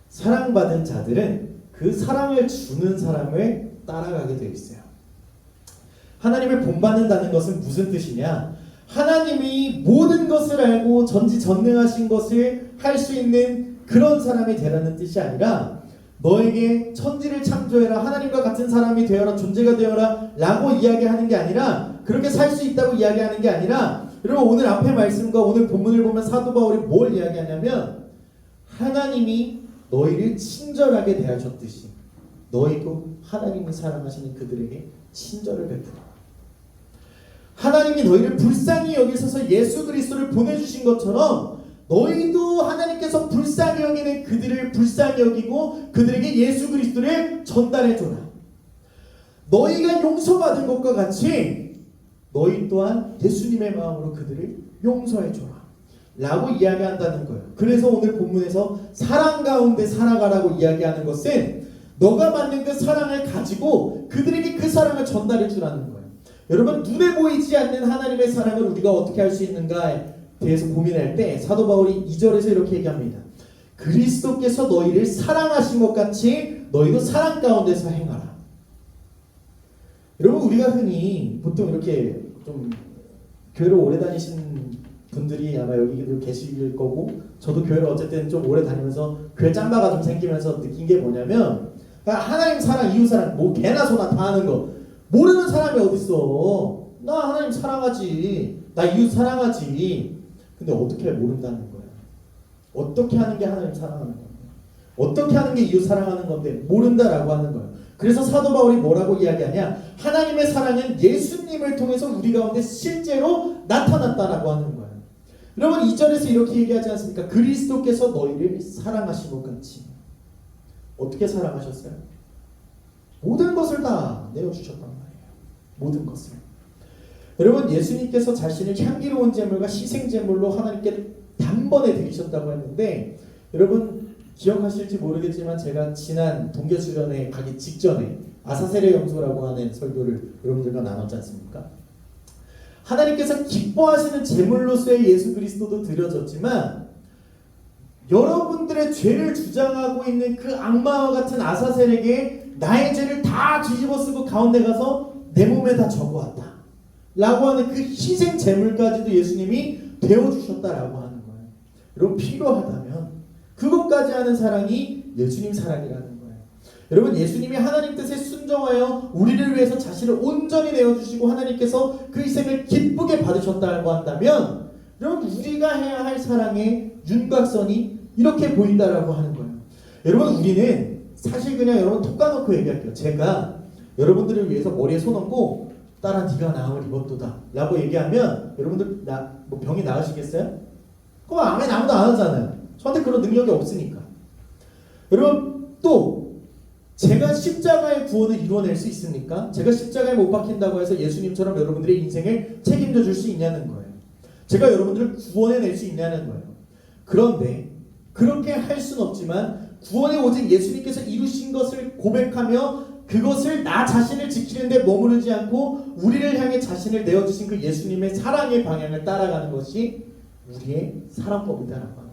사랑받은 자들은 그 사랑을 주는 사람을 따라가게 되어 있어요. 하나님을 본받는다는 것은 무슨 뜻이냐? 하나님이 모든 것을 알고 전지전능하신 것을 할 수 있는 그런 사람이 되라는 뜻이 아니라 너에게 천지를 창조해라 하나님과 같은 사람이 되어라 존재가 되어라 라고 이야기하는 게 아니라 그렇게 살 수 있다고 이야기하는 게 아니라 여러분 오늘 앞에 말씀과 오늘 본문을 보면 사도 바울이 뭘 이야기하냐면 하나님이 너희를 친절하게 대하셨듯이 너희도 하나님이 사랑하시는 그들에게 친절을 베풀어라. 하나님이 너희를 불쌍히 여기셔서 예수 그리스도를 보내주신 것처럼 너희도 하나님께서 불쌍히 여기는 그들을 불쌍히 여기고 그들에게 예수 그리스도를 전달해줘라. 너희가 용서받은 것과 같이 너희 또한 예수님의 마음으로 그들을 용서해줘라 라고 이야기한다는 거예요. 그래서 오늘 본문에서 사랑 가운데 살아가라고 이야기하는 것은 너가 받는 그 사랑을 가지고 그들에게 그 사랑을 전달해 주라는 거예요. 여러분 눈에 보이지 않는 하나님의 사랑을 우리가 어떻게 할 수 있는가에 대해서 고민할 때 사도 바울이 2절에서 이렇게 얘기합니다. 그리스도께서 너희를 사랑하신 것 같이 너희도 사랑 가운데서 행하라. 여러분 우리가 흔히 보통 이렇게 좀 교회를 오래 다니신 분들이 아마 여기도 계실 거고 저도 교회를 어쨌든 좀 오래 다니면서 교회 짬바가 좀 생기면서 느낀 게 뭐냐면 하나님 사랑, 이웃 사랑 뭐 개나 소나 다 하는 거 모르는 사람이 어딨어. 나 하나님 사랑하지 나 이웃 사랑하지. 근데 어떻게 모른다는 거야. 어떻게 하는 게 하나님 사랑하는 건데 어떻게 하는 게 이웃 사랑하는 건데 모른다라고 하는 거예요. 그래서 사도 바울이 뭐라고 이야기하냐 하나님의 사랑은 예수님을 통해서 우리 가운데 실제로 나타났다라고 하는 거예요. 여러분 2절에서 이렇게 얘기하지 않습니까? 그리스도께서 너희를 사랑하신 것 같이. 어떻게 사랑하셨어요? 모든 것을 다 내어주셨단 말이에요. 모든 것을. 여러분 예수님께서 자신을 향기로운 제물과 희생 제물로 하나님께 단번에 드리셨다고 했는데 여러분 기억하실지 모르겠지만 제가 지난 동계수련회 가기 직전에 아사세례 염소라고 하는 설교를 여러분들과 나눴지 않습니까? 하나님께서 기뻐하시는 제물로서의 예수 그리스도도 드려졌지만 여러분들의 죄를 주장하고 있는 그 악마와 같은 아사셀에게 나의 죄를 다 뒤집어 쓰고 가운데 가서 내 몸에 다 적어왔다 라고 하는 그 희생 제물까지도 예수님이 되어주셨다라고 하는 거예요. 여러분 필요하다면 그것까지 하는 사랑이 예수님 사랑이라는 거예요. 여러분 예수님이 하나님 뜻에 순종하여 우리를 위해서 자신을 온전히 내어주시고 하나님께서 그 희생을 기쁘게 받으셨다고 한다면 여러분 우리가 해야 할 사랑의 윤곽선이 이렇게 보인다라고 하는 거예요. 여러분 우리는 사실 그냥 여러분 톡 까놓고 얘기할게요. 제가 여러분들을 위해서 머리에 손 얹고 딸아 네가 나음을 입었도다 라고 얘기하면 여러분들 뭐 병이 나으시겠어요? 그럼 아멘 아무도 안 하잖아요. 저한테 그런 능력이 없으니까. 여러분 또 제가 십자가의 구원을 이루어낼 수 있습니까? 제가 십자가에 못 박힌다고 해서 예수님처럼 여러분들의 인생을 책임져 줄 수 있냐는 거예요. 제가 여러분들을 구원해낼 수 있냐는 거예요. 그런데 그렇게 할 수는 없지만 구원에 오직 예수님께서 이루신 것을 고백하며 그것을 나 자신을 지키는데 머무르지 않고 우리를 향해 자신을 내어주신 그 예수님의 사랑의 방향을 따라가는 것이 우리의 사랑법이다라고 하는 거예요.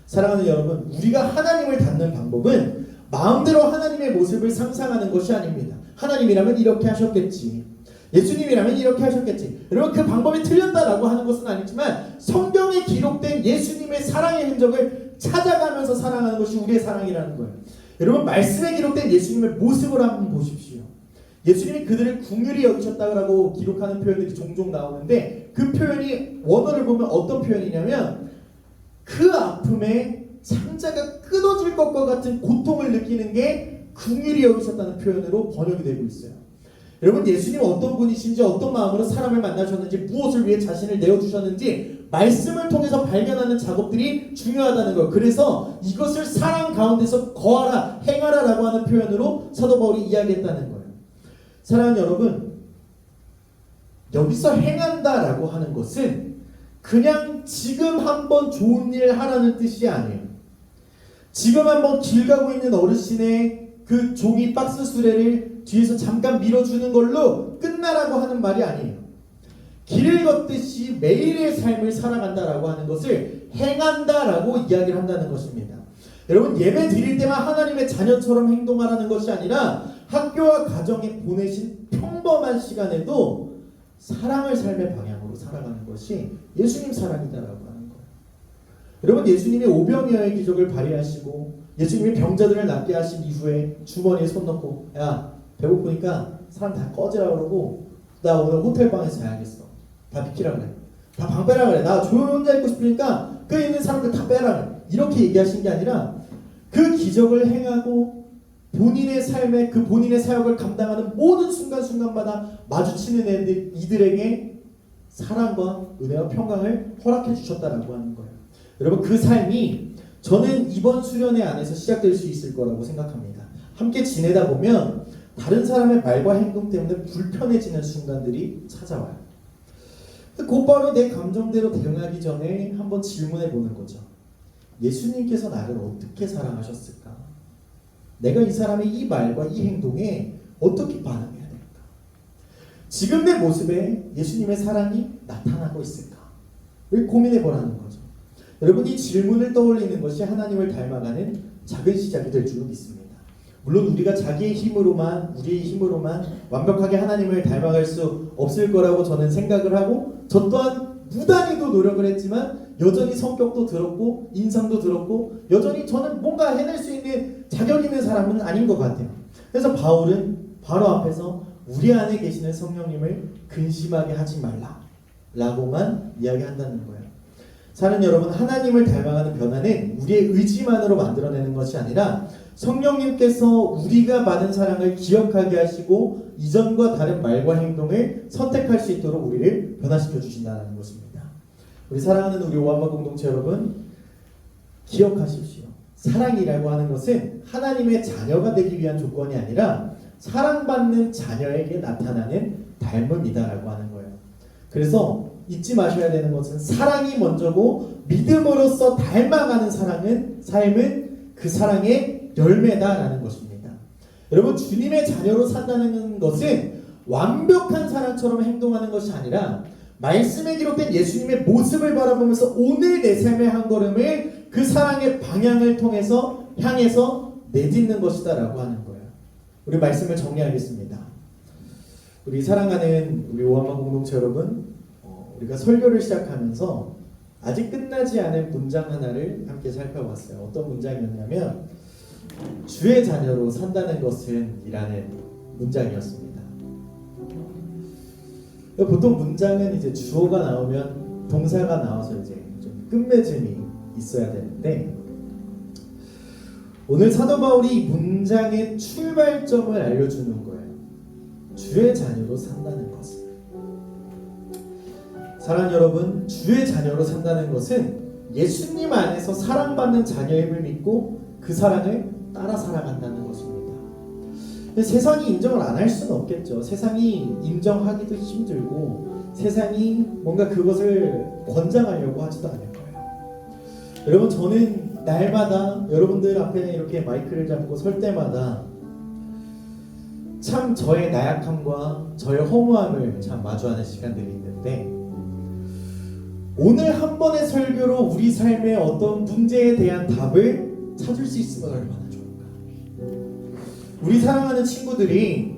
사랑하는 여러분, 우리가 하나님을 닮는 방법은 마음대로 하나님의 모습을 상상하는 것이 아닙니다. 하나님이라면 이렇게 하셨겠지, 예수님이라면 이렇게 하셨겠지. 여러분 그 방법이 틀렸다라고 하는 것은 아니지만 성경에 기록된 예수님의 사랑의 흔적을 찾아가면서 사랑하는 것이 우리의 사랑이라는 거예요. 여러분 말씀에 기록된 예수님의 모습을 한번 보십시오. 예수님이 그들을 긍휼히 여기셨다고 기록하는 표현들이 종종 나오는데 그 표현이 원어를 보면 어떤 표현이냐면 그 아픔에 상자가 끊어질 것과 같은 고통을 느끼는 게 긍휼히 여기셨다는 표현으로 번역이 되고 있어요. 여러분 예수님 어떤 분이신지 어떤 마음으로 사람을 만나셨는지 무엇을 위해 자신을 내어주셨는지 말씀을 통해서 발견하는 작업들이 중요하다는 거예요. 그래서 이것을 사랑 가운데서 거하라 행하라 라고 하는 표현으로 사도 바울이 이야기했다는 거예요. 사랑하는 여러분, 여기서 행한다 라고 하는 것은 그냥 지금 한번 좋은 일 하라는 뜻이 아니에요. 지금 한번 길 가고 있는 어르신의 그 종이 박스 수레를 뒤에서 잠깐 밀어주는 걸로 끝나라고 하는 말이 아니에요. 길을 걷듯이 매일의 삶을 살아간다라고 하는 것을 행한다라고 이야기를 한다는 것입니다. 여러분 예배 드릴 때만 하나님의 자녀처럼 행동하라는 것이 아니라 학교와 가정에 보내신 평범한 시간에도 사랑을 삶의 방향으로 살아가는 것이 예수님 사랑이다라고 하는 거예요. 여러분 예수님이 오병이어의 기적을 발휘하시고 예수님이 병자들을 낫게 하신 이후에 주머니에 손 넣고 야 배고프니까 사람 다 꺼지라 그러고 나 오늘 호텔방에서 자야겠어. 다 비키라 그래. 다 방 빼라 그래. 나 조용히 혼자 있고 싶으니까 그 있는 사람들 다 빼라 그래. 이렇게 얘기하신 게 아니라 그 기적을 행하고 본인의 삶에 그 본인의 사역을 감당하는 모든 순간순간마다 마주치는 이들에게 사랑과 은혜와 평강을 허락해 주셨다라고 하는 거예요. 여러분 그 삶이 저는 이번 수련회 안에서 시작될 수 있을 거라고 생각합니다. 함께 지내다 보면 다른 사람의 말과 행동 때문에 불편해지는 순간들이 찾아와요. 곧바로 내 감정대로 대응하기 전에 한번 질문해 보는 거죠. 예수님께서 나를 어떻게 사랑하셨을까? 내가 이 사람의 이 말과 이 행동에 어떻게 반응해야 될까? 지금 내 모습에 예수님의 사랑이 나타나고 있을까? 를 고민해 보라는 거죠. 여러분 이 질문을 떠올리는 것이 하나님을 닮아가는 작은 시작이 될 줄 믿습니다. 물론 우리가 자기의 힘으로만 우리의 힘으로만 완벽하게 하나님을 닮아갈 수 없을 거라고 저는 생각을 하고 저 또한 무단히도 노력을 했지만 여전히 성격도 더럽고 인상도 더럽고 여전히 저는 뭔가 해낼 수 있는 자격 있는 사람은 아닌 것 같아요. 그래서 바울은 바로 앞에서 우리 안에 계시는 성령님을 근심하게 하지 말라 라고만 이야기한다는 거예요. 사는 여러분 하나님을 닮아가는 변화는 우리의 의지만으로 만들어내는 것이 아니라 성령님께서 우리가 받은 사랑을 기억하게 하시고 이전과 다른 말과 행동을 선택할 수 있도록 우리를 변화시켜 주신다는 것입니다. 우리 사랑하는 우리 오한마 공동체 여러분 기억하십시오. 사랑이라고 하는 것은 하나님의 자녀가 되기 위한 조건이 아니라 사랑받는 자녀에게 나타나는 닮음이다라고 하는 거예요. 그래서 잊지 마셔야 되는 것은 사랑이 먼저고 믿음으로써 닮아가는 삶은 그 사랑의 열매다라는 것입니다. 여러분 주님의 자녀로 산다는 것은 완벽한 사람처럼 행동하는 것이 아니라 말씀에 기록된 예수님의 모습을 바라보면서 오늘 내 삶의 한 걸음을 그 사랑의 방향을 통해서 향해서 내딛는 것이다 라고 하는 거예요. 우리 말씀을 정리하겠습니다. 우리 사랑하는 우리 오한마 공동체 여러분, 우리가 설교를 시작하면서 아직 끝나지 않은 문장 하나를 함께 살펴봤어요. 어떤 문장이었냐면 주의 자녀로 산다는 것은 이라는 문장이었습니다. 보통 문장은 이제 주어가 나오면 동사가 나와서 이제 좀 끝맺음이 있어야 되는데 오늘 사도 바울이 문장의 출발점을 알려주는 거예요. 주의 자녀로 산다는 것은, 사랑하는 여러분, 주의 자녀로 산다는 것은 예수님 안에서 사랑받는 자녀임을 믿고 그 사랑을 따라 살아간다는 것입니다. 세상이 인정을 안 할 수는 없겠죠. 세상이 인정하기도 힘들고 세상이 뭔가 그것을 권장하려고 하지도 않을 거예요. 여러분, 저는 날마다 여러분들 앞에 이렇게 마이크를 잡고 설 때마다 참 저의 나약함과 저의 허무함을 참 마주하는 시간들이 있는데, 오늘 한 번의 설교로 우리 삶의 어떤 문제에 대한 답을 찾을 수 있으면 얼마나 좋을까. 우리 사랑하는 친구들이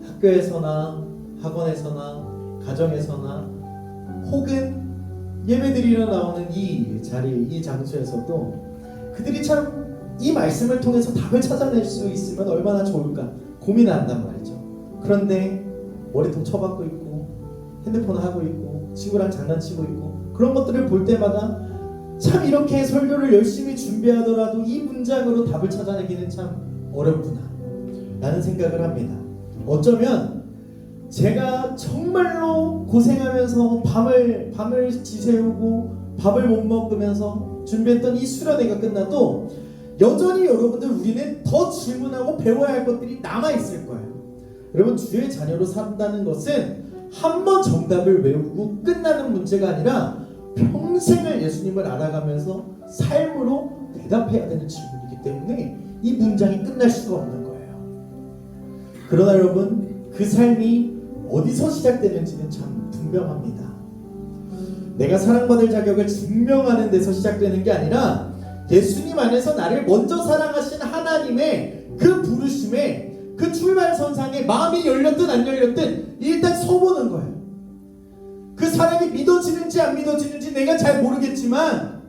학교에서나 학원에서나 가정에서나 혹은 예배드리러 나오는 이 자리, 이 장소에서도 그들이 참 이 말씀을 통해서 답을 찾아낼 수 있으면 얼마나 좋을까 고민을 한단 말이죠. 그런데 머리통 쳐박고 있고 핸드폰을 하고 있고 친구랑 장난치고 있고 그런 것들을 볼 때마다 참 이렇게 설교를 열심히 준비하더라도 이 문장으로 답을 찾아내기는 참 어렵구나 라는 생각을 합니다. 어쩌면 제가 정말로 고생하면서 밤을 지새우고 밥을 못 먹으면서 준비했던 이 수련회가 끝나도 여전히 여러분들 우리는 더 질문하고 배워야 할 것들이 남아있을 거예요. 여러분, 주의 자녀로 산다는 것은 한 번 정답을 외우고 끝나는 문제가 아니라 평생을 예수님을 알아가면서 삶으로 대답해야 되는 질문이기 때문에 이 문장이 끝날 수가 없는 거예요. 그러나 여러분, 그 삶이 어디서 시작되는지는 참 분명합니다. 내가 사랑받을 자격을 증명하는 데서 시작되는 게 아니라 예수님 안에서 나를 먼저 사랑하신 하나님의 그 부르심에, 그 출발선상에 마음이 열렸든 안 열렸든 일단 서보는 거예요. 그 사람이 믿어지는지 안 믿어지는지 내가 잘 모르겠지만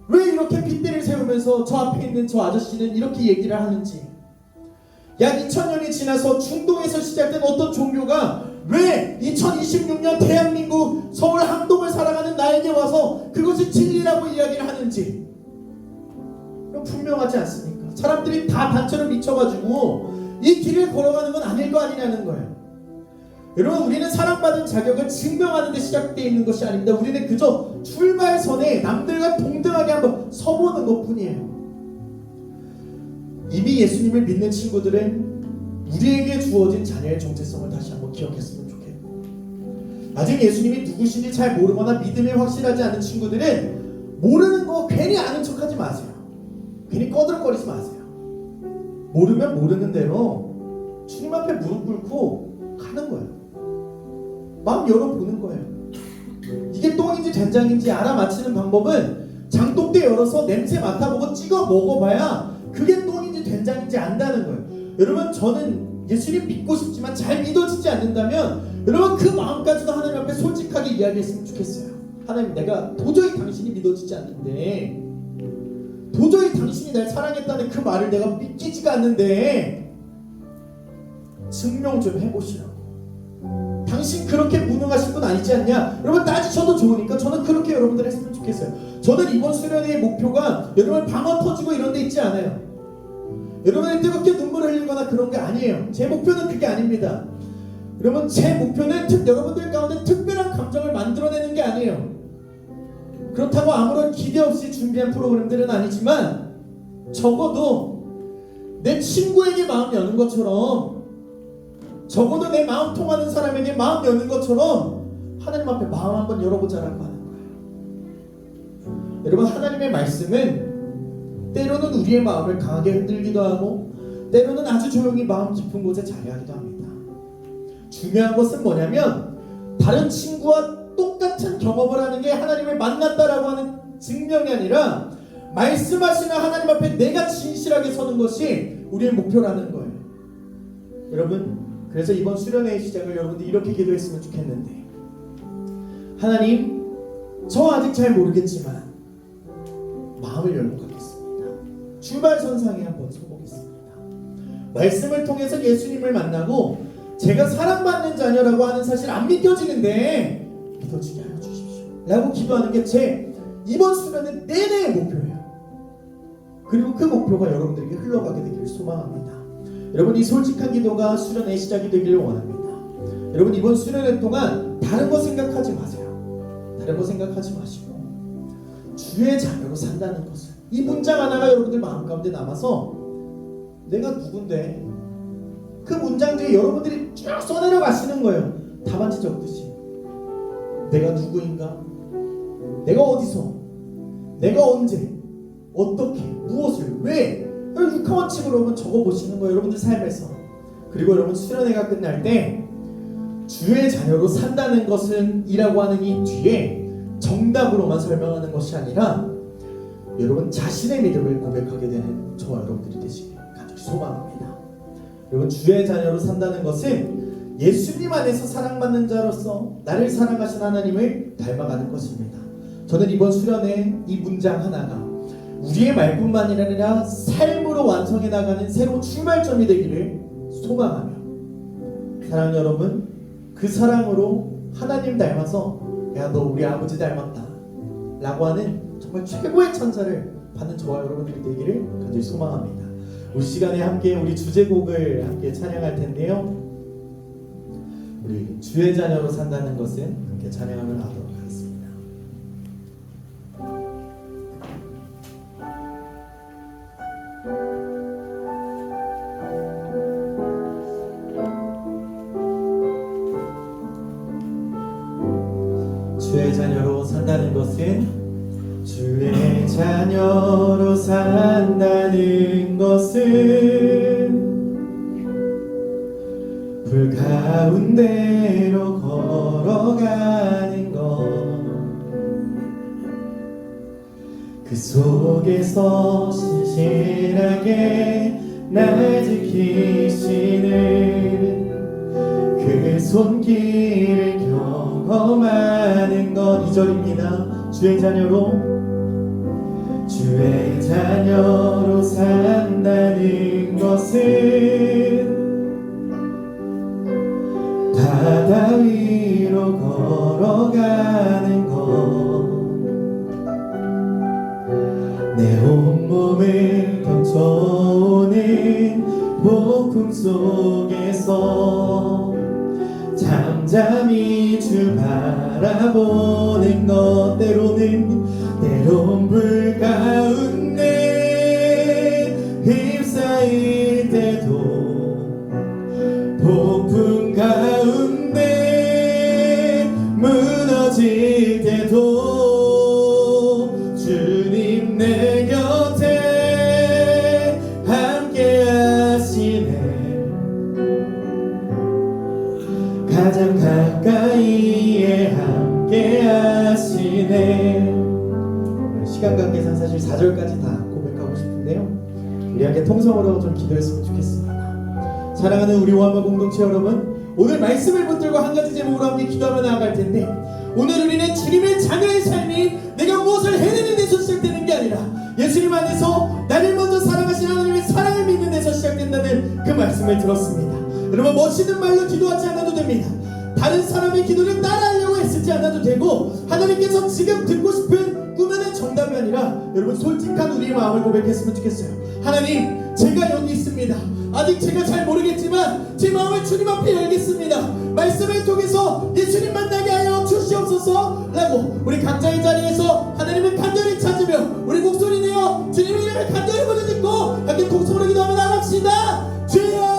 왜 이렇게 빗대를 세우면서 저 앞에 있는 저 아저씨는 이렇게 얘기를 하는지, 약 2000년이 지나서 중동에서 시작된 어떤 종교가 왜 2026년 대한민국 서울 항동을 살아가는 나에게 와서 그것이 진리라고 이야기를 하는지 분명하지 않습니까? 사람들이 다 단체로 미쳐가지고 이 길을 걸어가는 건 아닐 거 아니냐는 거예요. 여러분, 우리는 사랑받은 자격을 증명하는 데 시작되어 있는 것이 아닙니다. 우리는 그저 출발선에 남들과 동등하게 한번 서보는 것 뿐이에요. 이미 예수님을 믿는 친구들은 우리에게 주어진 자녀의 정체성을 다시 한번 기억했으면 좋겠고, 아직 예수님이 누구신지 잘 모르거나 믿음이 확실하지 않은 친구들은 모르는 거 괜히 아는 척하지 마세요. 괜히 꺼들거리지 마세요. 모르면 모르는 대로 주님 앞에 무릎 꿇고 가는 거예요. 마음 열어보는 거예요. 이게 똥인지 된장인지 알아맞히는 방법은 장독대 열어서 냄새 맡아보고 찍어 먹어봐야 그게 똥인지 된장인지 안다는 거예요. 여러분, 저는 예수님 믿고 싶지만 잘 믿어지지 않는다면 여러분 그 마음까지도 하나님 앞에 솔직하게 이야기했으면 좋겠어요. 하나님, 내가 도저히 당신이 믿어지지 않는데, 도저히 당신이 날 사랑했다는 그 말을 내가 믿기지가 않는데 증명 좀 해보시라고. 당신 그렇게 무능하신 분 아니지 않냐? 여러분, 따지셔도 좋으니까 저는 그렇게 여러분들 했으면 좋겠어요. 저는 이번 수련회의 목표가 여러분 방언 터지고 이런 데 있지 않아요. 여러분이 뜨겁게 눈물을 흘리거나 그런 게 아니에요. 제 목표는 그게 아닙니다. 여러분, 제 목표는 여러분들 가운데 특별한 감정을 만들어내는 게 아니에요. 그렇다고 아무런 기대 없이 준비한 프로그램들은 아니지만 적어도 내 친구에게 마음 여는 것처럼, 적어도 내 마음 통하는 사람에게 마음 여는 것처럼 하나님 앞에 마음 한번 열어보자라고 하는 거예요. 여러분, 하나님의 말씀은 때로는 우리의 마음을 강하게 흔들기도 하고 때로는 아주 조용히 마음 깊은 곳에 자리하기도 합니다. 중요한 것은 뭐냐면 다른 친구와 똑같은 경험을 하는 게 하나님을 만났다라고 하는 증명이 아니라 말씀하시는 하나님 앞에 내가 진실하게 서는 것이 우리의 목표라는 거예요. 여러분, 그래서 이번 수련회의 시작을 여러분들 이렇게 기도했으면 좋겠는데, 하나님, 저 아직 잘 모르겠지만 마음을 열고 가겠습니다. 출발선상에 한번 서보겠습니다. 말씀을 통해서 예수님을 만나고 제가 사랑받는 자녀라고 하는 사실 안 믿겨지는데 믿어지게 하여 주십시오 라고 기도하는 게 제 이번 수련회 내내의 목표예요. 그리고 그 목표가 여러분들에게 흘러가게 되기를 소망합니다. 여러분, 이 솔직한 기도가 수련의 시작이 되기를 원합니다. 여러분, 이번 수련회 동안 다른 거 생각하지 마세요. 다른 거 생각하지 마시고 주의 자녀로 산다는 것을, 이 문장 하나가 여러분들 마음 가운데 남아서 내가 누군데, 그 문장 뒤에 여러분들이 쭉 써내려 가시는 거예요. 답안지 적듯이. 내가 누구인가? 내가 어디서? 내가 언제? 어떻게? 무엇을? 왜? 이걸 6화원칙으로 여러분 적어보시는 거예요. 여러분들 삶에서. 그리고 여러분 수련회가 끝날 때 주의 자녀로 산다는 것은 이라고 하는 이 뒤에 정답으로만 설명하는 것이 아니라 여러분 자신의 믿음을 고백하게 되는 저와 여러분들이 되시길 간절히 소망합니다. 여러분, 주의 자녀로 산다는 것은 예수님 안에서 사랑받는 자로서 나를 사랑하신 하나님을 닮아가는 것입니다. 저는 이번 수련회 이 문장 하나가 우리의 말뿐만이 아니라 삶으로 완성해 나가는 새로운 출발점이 되기를 소망하며, 사랑하는 여러분, 그 사랑으로 하나님 닮아서 야, 너 우리 아버지 닮았다 라고 하는 정말 최고의 찬사를 받는 저와 여러분들이 되기를 간절히 소망합니다. 우리 시간에 함께 우리 주제곡을 함께 찬양할 텐데요, 우리 주의 자녀로 산다는 것은 함께 찬양하며 나오도록 하겠습니다. 주의 자녀로 산다는 것은, 주의 자녀로 산다는 것은 불 가운데로 걸어가는 것, 그 속에서 신실하게 날 지키시는 그 손길을 경험하는 것. 2절입니다. 주의 자녀로 산다는 것은 바다 위로 걸어가는 것, 내 온몸을 덮쳐오는 폭풍 속에서 잠잠히 주 바라보는 것, 때론 불 가운데 휩싸일 때도, 폭풍 가운데 무너질 때도 주님 내 곁에 함께 하시네. 가장 가까이에 함께 하시네. 시간 관계상 사실 4절까지 다 고백하고 싶은데요, 우리 함께 통성으로 좀 기도했으면 좋겠습니다. 사랑하는 우리 오한마 공동체 여러분, 오늘 말씀을 붙들고 한 가지 제목으로 함께 기도하며 나아갈 텐데, 오늘 우리는 주님의 자녀의 삶이 내가 무엇을 해내는 데서 시작되는 게 아니라 예수님 안에서 나를 먼저 사랑하신 하나님의 사랑을 믿는 데서 시작된다는 그 말씀을 들었습니다. 여러분, 멋있는 말로 기도하지 않아도 됩니다. 다른 사람의 기도를 따라하려고 애쓰지 않아도 되고, 하나님께서 지금 듣고 싶은 꾸며낸 정답이 아니라 여러분 솔직한 우리의 마음을 고백했으면 좋겠어요. 하나님, 제가 여기 있습니다. 아직 제가 잘 모르겠지만 제 마음을 주님 앞에 열겠습니다. 말씀을 통해서 예수님 만나게 하여 주시옵소서 라고 우리 각자의 자리에서 하나님을 간절히 찾으며 우리 목소리 내어 주님의 이름을 간절히 부르짖고 함께 통성으로 기도하며 나갑시다. 주여,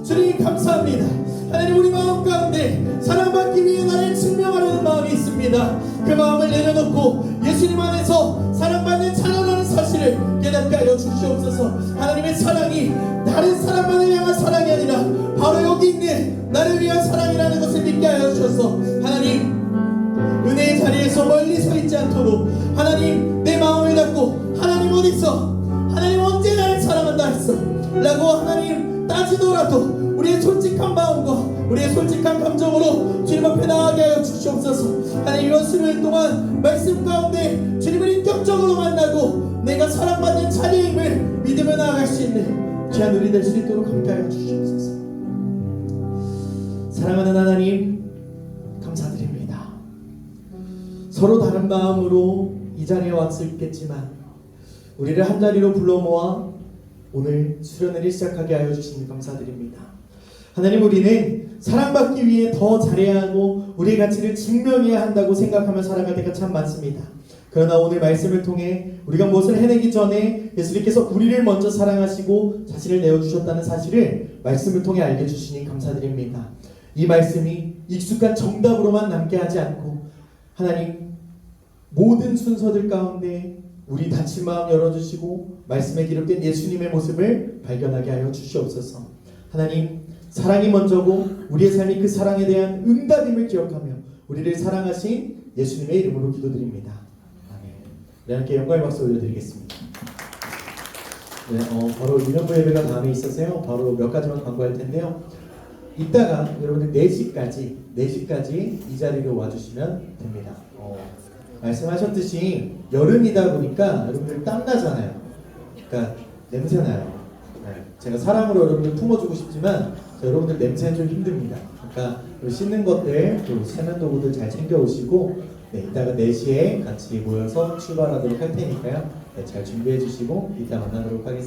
주님 감사합니다. 하나님, 우리 마음 가운데 사랑받기 위해 나를 증명하려는 마음이 있습니다. 그 마음을 내려놓고 예수님 안에서 사랑받는 자녀라는 사실을 깨닫게 하여 주시옵소서. 하나님의 사랑이 다른 사람만을 향한 사랑이 아니라 바로 여기 있는 나를 위한 사랑이라는 것을 믿게 하여 주셔서, 하나님 은혜의 자리에서 멀리 서 있지 않도록 하나님 내 마음을 닫고, 하나님 어디 있어? 하나님 언제 나를 사랑한다 했어? 라고 하나님 따지더라도 우리의 솔직한 마음과 우리의 솔직한 감정으로 주님 앞에 나아가게 하여 주시옵소서. 하나님, 이번 수요일 동안 말씀 가운데 주님을 인격적으로 만나고 내가 사랑받는 자녀임을 믿으며 나아갈 수 있는 귀한 우리 될 수 있도록 함께 하여 주시옵소서. 사랑하는 하나님, 감사드립니다. 서로 다른 마음으로 이 자리에 왔겠지만 우리를 한 자리로 불러 모아 오늘 수련회를 시작하게 하여 주시니 감사드립니다. 하나님, 우리는 사랑받기 위해 더 잘해야 하고 우리의 가치를 증명해야 한다고 생각하며 살아갈 때가 참 많습니다. 그러나 오늘 말씀을 통해 우리가 무엇을 해내기 전에 예수님께서 우리를 먼저 사랑하시고 자신을 내어주셨다는 사실을 말씀을 통해 알게 해주시니 감사드립니다. 이 말씀이 익숙한 정답으로만 남게 하지 않고 하나님, 모든 순서들 가운데 우리 닫힌 마음 열어주시고 말씀에 기록된 예수님의 모습을 발견하게 하여 주시옵소서. 하나님, 사랑이 먼저고 우리의 삶이 그 사랑에 대한 응답임을 기억하며 우리를 사랑하신 예수님의 이름으로 기도드립니다. 아멘. 네, 함께 영광의 박수 올려드리겠습니다. 네, 바로 유년부 예배가 다음에 있어서요. 바로 몇 가지만 광고할 텐데요. 이따가 여러분들 4시까지 이 자리로 와주시면 됩니다. 말씀하셨듯이 여름이다 보니까 여러분들 땀나잖아요. 그러니까 냄새나요. 네, 제가 사랑으로 여러분들 품어주고 싶지만 여러분들 냄새는 좀 힘듭니다. 그러니까 씻는 것들, 또 세면도구들 잘 챙겨오시고 이따가 4시에 같이 모여서 출발하도록 할 테니까요. 잘 준비해 주시고 이따 만나도록 하겠습니다.